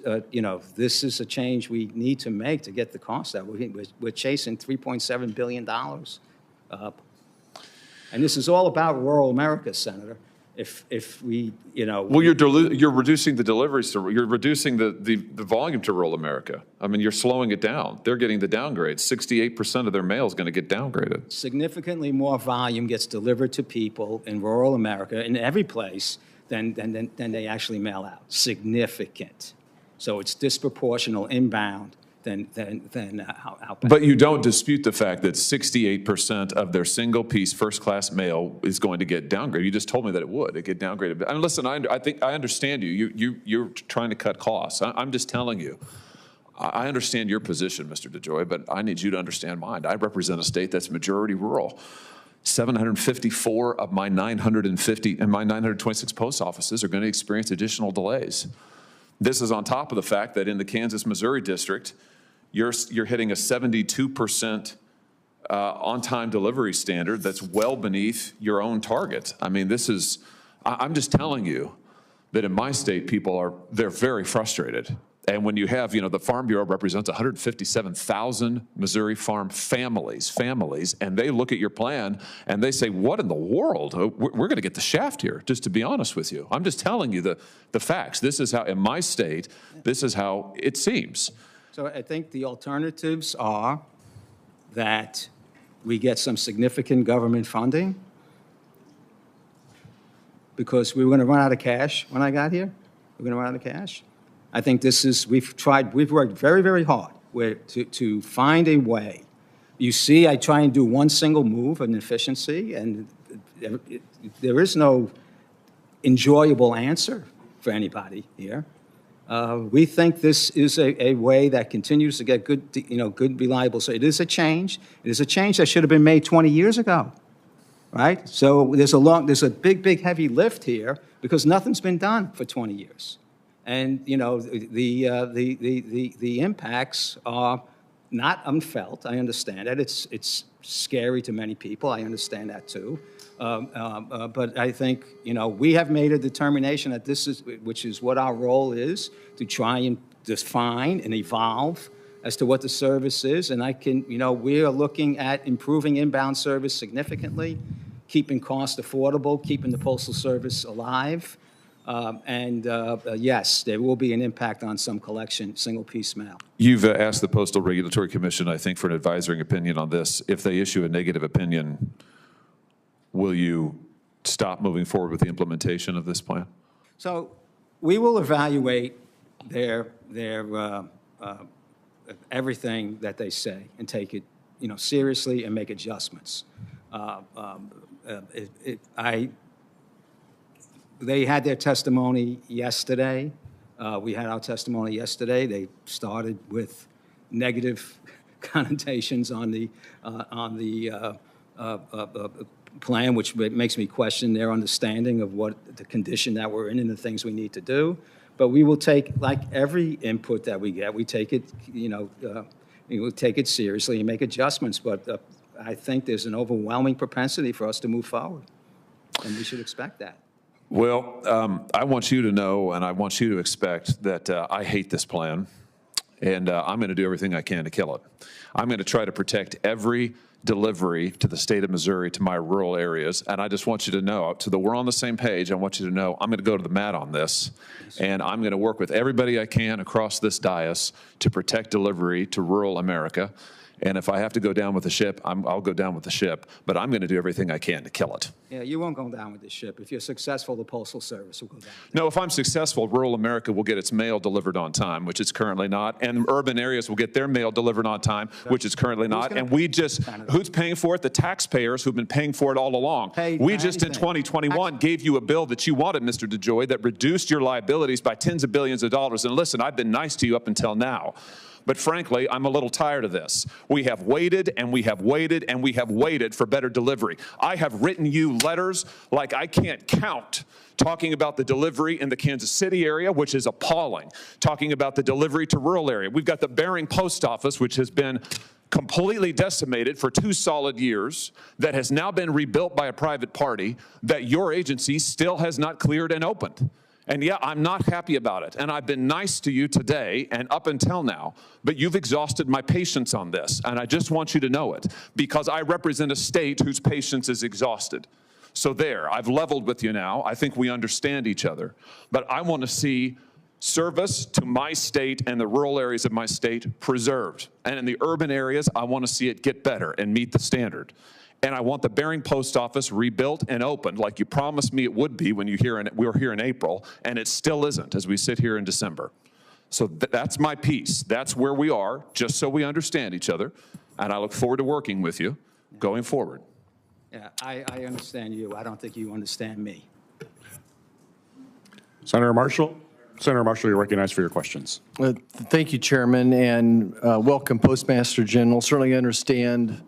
a change we need to make to get the cost out. We're chasing $3.7 billion. And this is all about rural America, Senator. If we, Well, you're reducing the deliveries you're reducing the volume to rural America. I mean, you're slowing it down. They're getting the downgrades. 68% of their mail is going to get downgraded. significantly more volume gets delivered to people in rural America, in every place, than they actually mail out. Significant. So it's disproportional inbound than outbound. But you don't dispute the fact that 68% of their single-piece first-class mail is going to get downgraded. You just told me that it would. It get downgraded. I mean, listen, I think I understand you. You're trying to cut costs. I'm just telling you. I understand your position, Mr. DeJoy, but I need you to understand mine. I represent a state that's majority rural. 754 of my 950 and my 926 post offices are going to experience additional delays. This is on top of the fact that in the Kansas-Missouri district, you're hitting a 72% on-time delivery standard that's well beneath your own target. I mean, I'm just telling you that in my state, they're very frustrated. And when you have, the Farm Bureau represents 157,000 Missouri farm families, and they look at your plan and they say, what in the world? We're going to get the shaft here, just to be honest with you. I'm just telling you the facts. This is how, in my state, this is how it seems. So I think the alternatives are that we get some significant government funding, because we were going to run out of cash when I got here. We're going to run out of cash. I think we've worked very, very hard to find a way. You see, I try and do one single move in efficiency, and there is no enjoyable answer for anybody here. We think this is a way that continues to get good, reliable. So it is a change. It is a change that should have been made 20 years ago, right? So there's a big, heavy lift here because nothing's been done for 20 years. And, the impacts are not unfelt. I understand that. It's scary to many people. I understand that too. But I think, we have made a determination that which is what our role is, to try and define and evolve as to what the service is. And we are looking at improving inbound service significantly, keeping costs affordable, keeping the Postal Service alive. Yes, there will be an impact on some collection, single-piece mail. You've asked the Postal Regulatory Commission, I think, for an advisory opinion on this. If they issue a negative opinion, will you stop moving forward with the implementation of this plan? So we will evaluate their everything that they say and take it, seriously and make adjustments. They had their testimony yesterday. We had our testimony yesterday. They started with negative connotations on the plan, which makes me question their understanding of what the condition that we're in and the things we need to do. But we will take, like every input that we get, we take it, we'll take it seriously and make adjustments. But I think there's an overwhelming propensity for us to move forward, and we should expect that. Well, I want you to know, and I want you to expect that I hate this plan, and I'm going to do everything I can to kill it. I'm going to try to protect every delivery to the state of Missouri, to my rural areas, and I just want you to know, so that we're on the same page, I want you to know I'm going to go to the mat on this, and I'm going to work with everybody I can across this dais to protect delivery to rural America. And if I have to go down with the ship, I'll go down with the ship, but I'm going to do everything I can to kill it. Yeah, you won't go down with this ship. If you're successful, the Postal Service will go down. No, if I'm successful, rural America will get its mail delivered on time, which it's currently not, and urban areas will get their mail delivered on time, which is currently not. And we just, who's paying for it? The taxpayers who've been paying for it all along. We just in 2021 gave you a bill that you wanted, Mr. DeJoy, that reduced your liabilities by tens of billions of dollars. And listen, I've been nice to you up until now. But frankly, I'm a little tired of this. We have waited and we have waited and we have waited for better delivery. I have written you letters like I can't count, talking about the delivery in the Kansas City area, which is appalling, talking about the delivery to rural area. We've got the Bering Post Office, which has been completely decimated for 2 solid years, that has now been rebuilt by a private party, that your agency still has not cleared and opened. And yeah, I'm not happy about it. And I've been nice to you today and up until now, but you've exhausted my patience on this. And I just want you to know it, because I represent a state whose patience is exhausted. So there, I've leveled with you now. I think we understand each other. But I want to see service to my state and the rural areas of my state preserved. And in the urban areas, I want to see it get better and meet the standard. And I want the Bering Post Office rebuilt and opened like you promised me it would be when we were here in April, and it still isn't as we sit here in December. So that's my piece. That's where we are, just so we understand each other. And I look forward to working with you going forward. Yeah, I understand you. I don't think you understand me. Senator Marshall? Senator Marshall, you're recognized for your questions. Thank you, Chairman, and welcome, Postmaster General. Certainly understand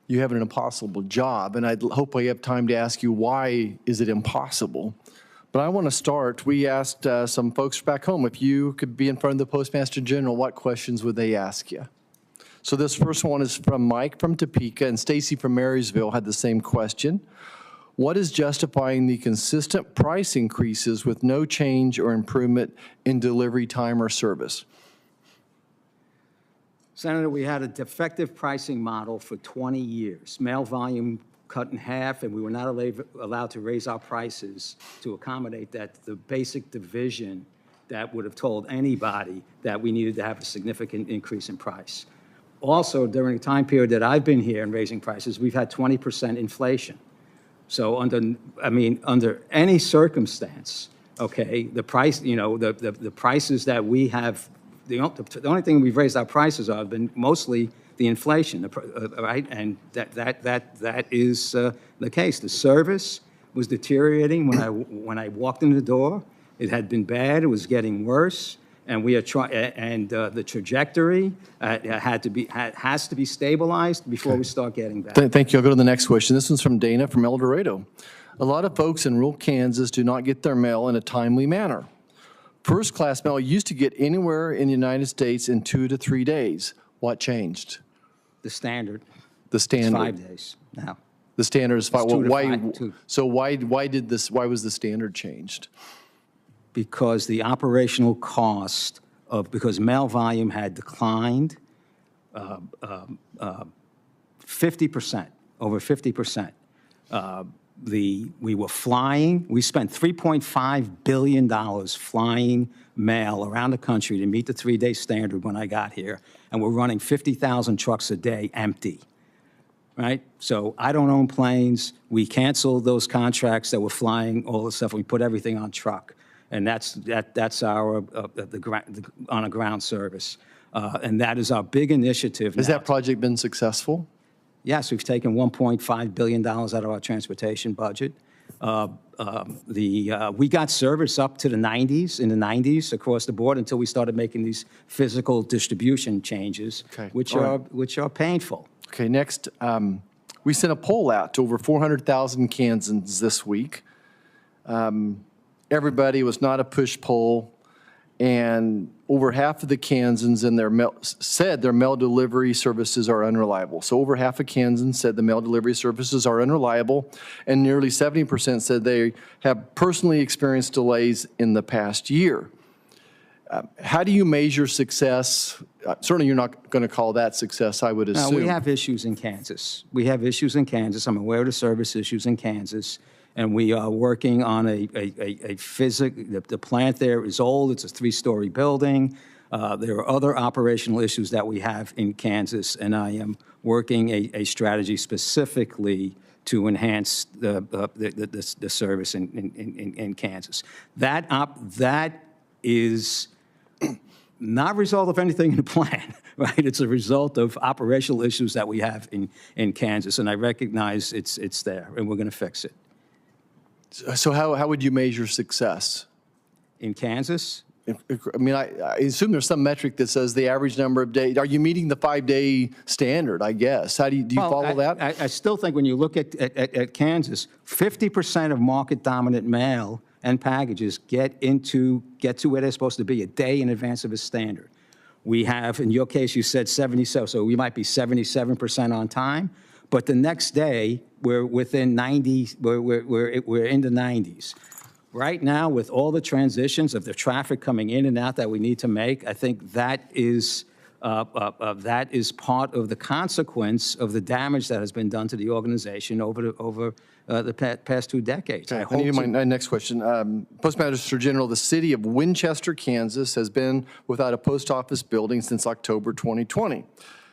you have an impossible job, and I hope I have time to ask you why is it impossible. But I want to start, we asked some folks back home, if you could be in front of the Postmaster General, what questions would they ask you? So this first one is from Mike from Topeka, and Stacy from Marysville had the same question. What is justifying the consistent price increases with no change or improvement in delivery time or service? Senator, we had a defective pricing model for 20 years. Mail volume cut in half, and we were not allowed to raise our prices to accommodate that. The basic division that would have told anybody that we needed to have a significant increase in price. Also, during the time period that I've been here and raising prices, we've had 20% inflation. So under any circumstance, okay, the price, the prices that we have, the only thing we've raised our prices on have been mostly the inflation, right? And that is the case. The service was deteriorating when I walked in the door. It had been bad. It was getting worse, and we are trying. And the trajectory has to be stabilized before we start getting better. Thank you. I'll go to the next question. This one's from Dana from El Dorado. A lot of folks in rural Kansas do not get their mail in a timely manner. First-class mail used to get anywhere in the United States in 2 to 3 days. What changed? The standard. The standard. It's 5 days now. The standard is 5. It's 2 to Why? 5. So why was the standard changed? Because the operational cost because mail volume had declined 50%, over 50%. We were flying. We spent $3.5 billion flying mail around the country to meet the 3-day standard when I got here, and we're running 50,000 trucks a day empty, right? So I don't own planes. We canceled those contracts that were flying all the stuff. We put everything on truck, and that's our on a ground service, and that is our big initiative. Has that project been successful? Yes, we've taken $1.5 billion out of our transportation budget. We got service up to the 90s, in the 90s across the board until we started making these physical distribution changes, Okay. which are painful. Okay, next, we sent a poll out to over 400,000 Kansans this week. Everybody was not a push poll, and over half of the Kansans in their said their mail delivery services are unreliable. So over half of Kansans said the mail delivery services are unreliable, and nearly 70% said they have personally experienced delays in the past year. How do you measure success? Certainly you're not going to call that success, I would assume. No, we have issues in Kansas. We have issues in Kansas. I'm aware of the service issues in Kansas. And we are working on the plant there is old. It's a 3-story building. There are other operational issues that we have in Kansas, and I am working a strategy specifically to enhance the service in Kansas. That is not a result of anything in the plan, right? It's a result of operational issues that we have in Kansas, and I recognize it's there, and we're going to fix it. So how would you measure success? In Kansas? I mean, I assume there's some metric that says the average number of days. Are you meeting the 5-day standard, I guess? How do you follow that? I still think when you look at Kansas, 50% of market-dominant mail and packages get to where they're supposed to be a day in advance of a standard. We have, in your case, you said 77, so we might be 77% on time, but the next day, we're within 90, we're in the 90s. Right now, with all the transitions of the traffic coming in and out that we need to make, I think that is part of the consequence of the damage that has been done to the organization over the past 2 decades. I need my next question. Postmaster General, the city of Winchester, Kansas has been without a post office building since October 2020.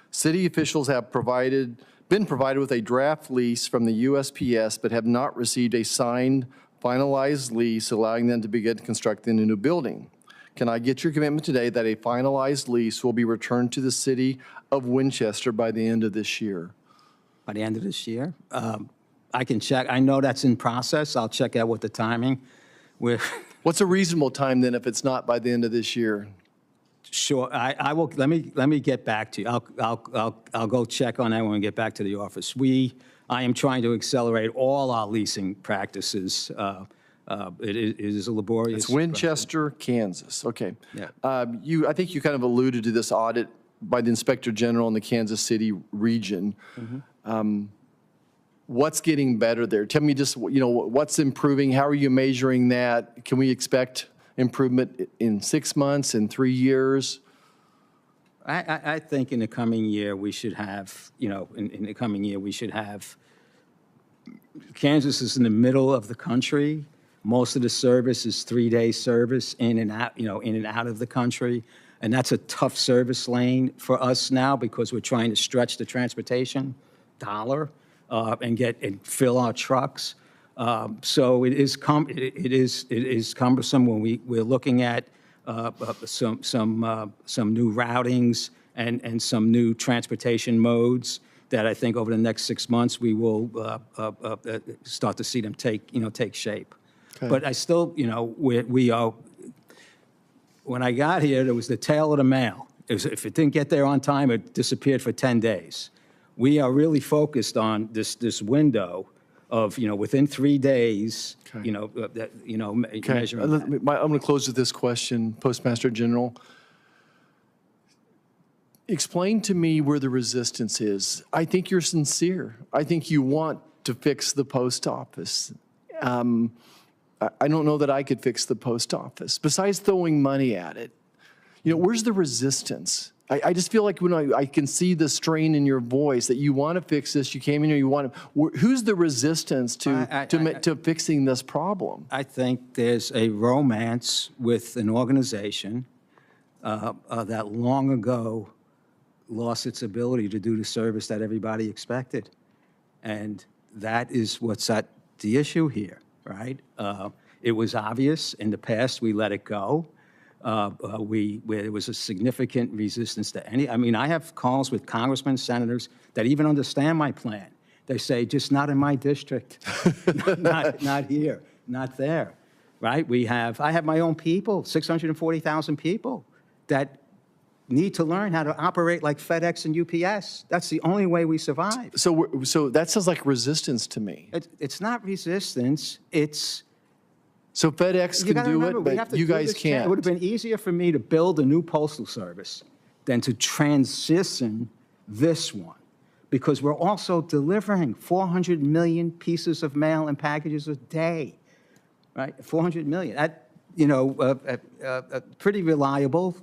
City officials have been provided with a draft lease from the USPS, but have not received a signed, finalized lease allowing them to begin constructing a new building. Can I get your commitment today that a finalized lease will be returned to the city of Winchester by the end of this year? By the end of this year? I can check. I know that's in process. I'll check out what the timing. What's a reasonable time then if it's not by the end of this year? Sure. I will. Let me get back to you. I'll go check on that when we get back to the office. I am trying to accelerate all our leasing practices. It is a laborious. It's Winchester, Kansas. Okay. Yeah. I think you kind of alluded to this audit by the Inspector General in the Kansas City region. Mm-hmm. What's getting better there? Tell me just, what's improving? How are you measuring that? Can we expect improvement in 6 months, in 3 years? I think in the coming year we should have, in the coming year we should have, Kansas is in the middle of the country. Most of the service is 3-day service in and out, in and out of the country. And that's a tough service lane for us now because we're trying to stretch the transportation dollar and fill our trucks. So it is cumbersome when we're looking at some new routings and some new transportation modes that I think over the next 6 months we will start to see them take shape. Okay. But I still, we are. When I got here, there was the tail of the mail. If it didn't get there on time, it disappeared for 10 days. We are really focused on this window of, within 3 days, okay. Okay. Measuring that. I'm going to close with this question, Postmaster General. Explain to me where the resistance is. I think you're sincere. I think you want to fix the post office. I don't know that I could fix the post office. Besides throwing money at it, where's the resistance? I just feel like when I can see the strain in your voice that you want to fix this, you came in here, you want to. Who's the resistance to fixing this problem? I think there's a romance with an organization that long ago lost its ability to do the service that everybody expected. And that is what's at the issue here, right? It was obvious in the past, we let it go. There was a significant resistance to I have calls with congressmen, senators that even understand my plan. They say, just not in my district, not here, not there, right? I have my own people, 640,000 people that need to learn how to operate like FedEx and UPS. That's the only way we survive. So that sounds like resistance to me. It's not resistance, it's... So FedEx can do it, but you guys can't. It would have been easier for me to build a new postal service than to transition this one, because we're also delivering 400 million pieces of mail and packages a day, right? 400 million. Pretty reliable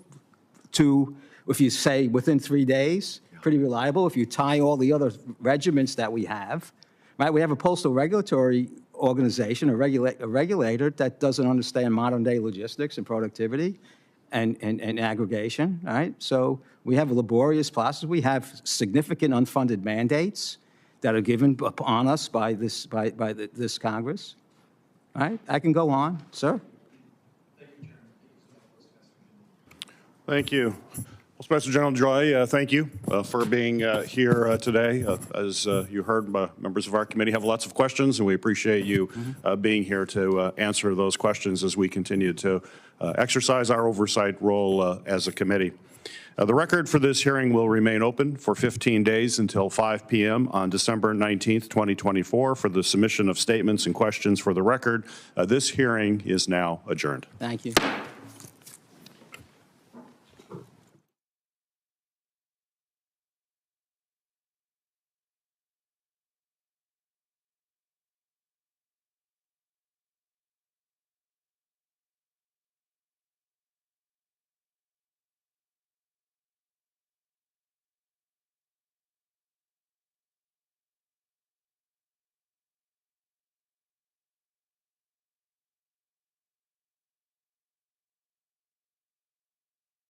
if you say within 3 days, pretty reliable. If you tie all the other regiments that we have, right? We have a postal regulatory organization, a regulator that doesn't understand modern day logistics and productivity and aggregation, right? So we have a laborious process. We have significant unfunded mandates that are given upon us by this, this Congress. All right, I can go on, sir. Thank you. Postmaster General DeJoy, thank you for being here today. As you heard, members of our committee have lots of questions, and we appreciate you being here to answer those questions as we continue to exercise our oversight role as a committee. The record for this hearing will remain open for 15 days until 5 p.m. on December 19th, 2024 for the submission of statements and questions for the record. This hearing is now adjourned. Thank you.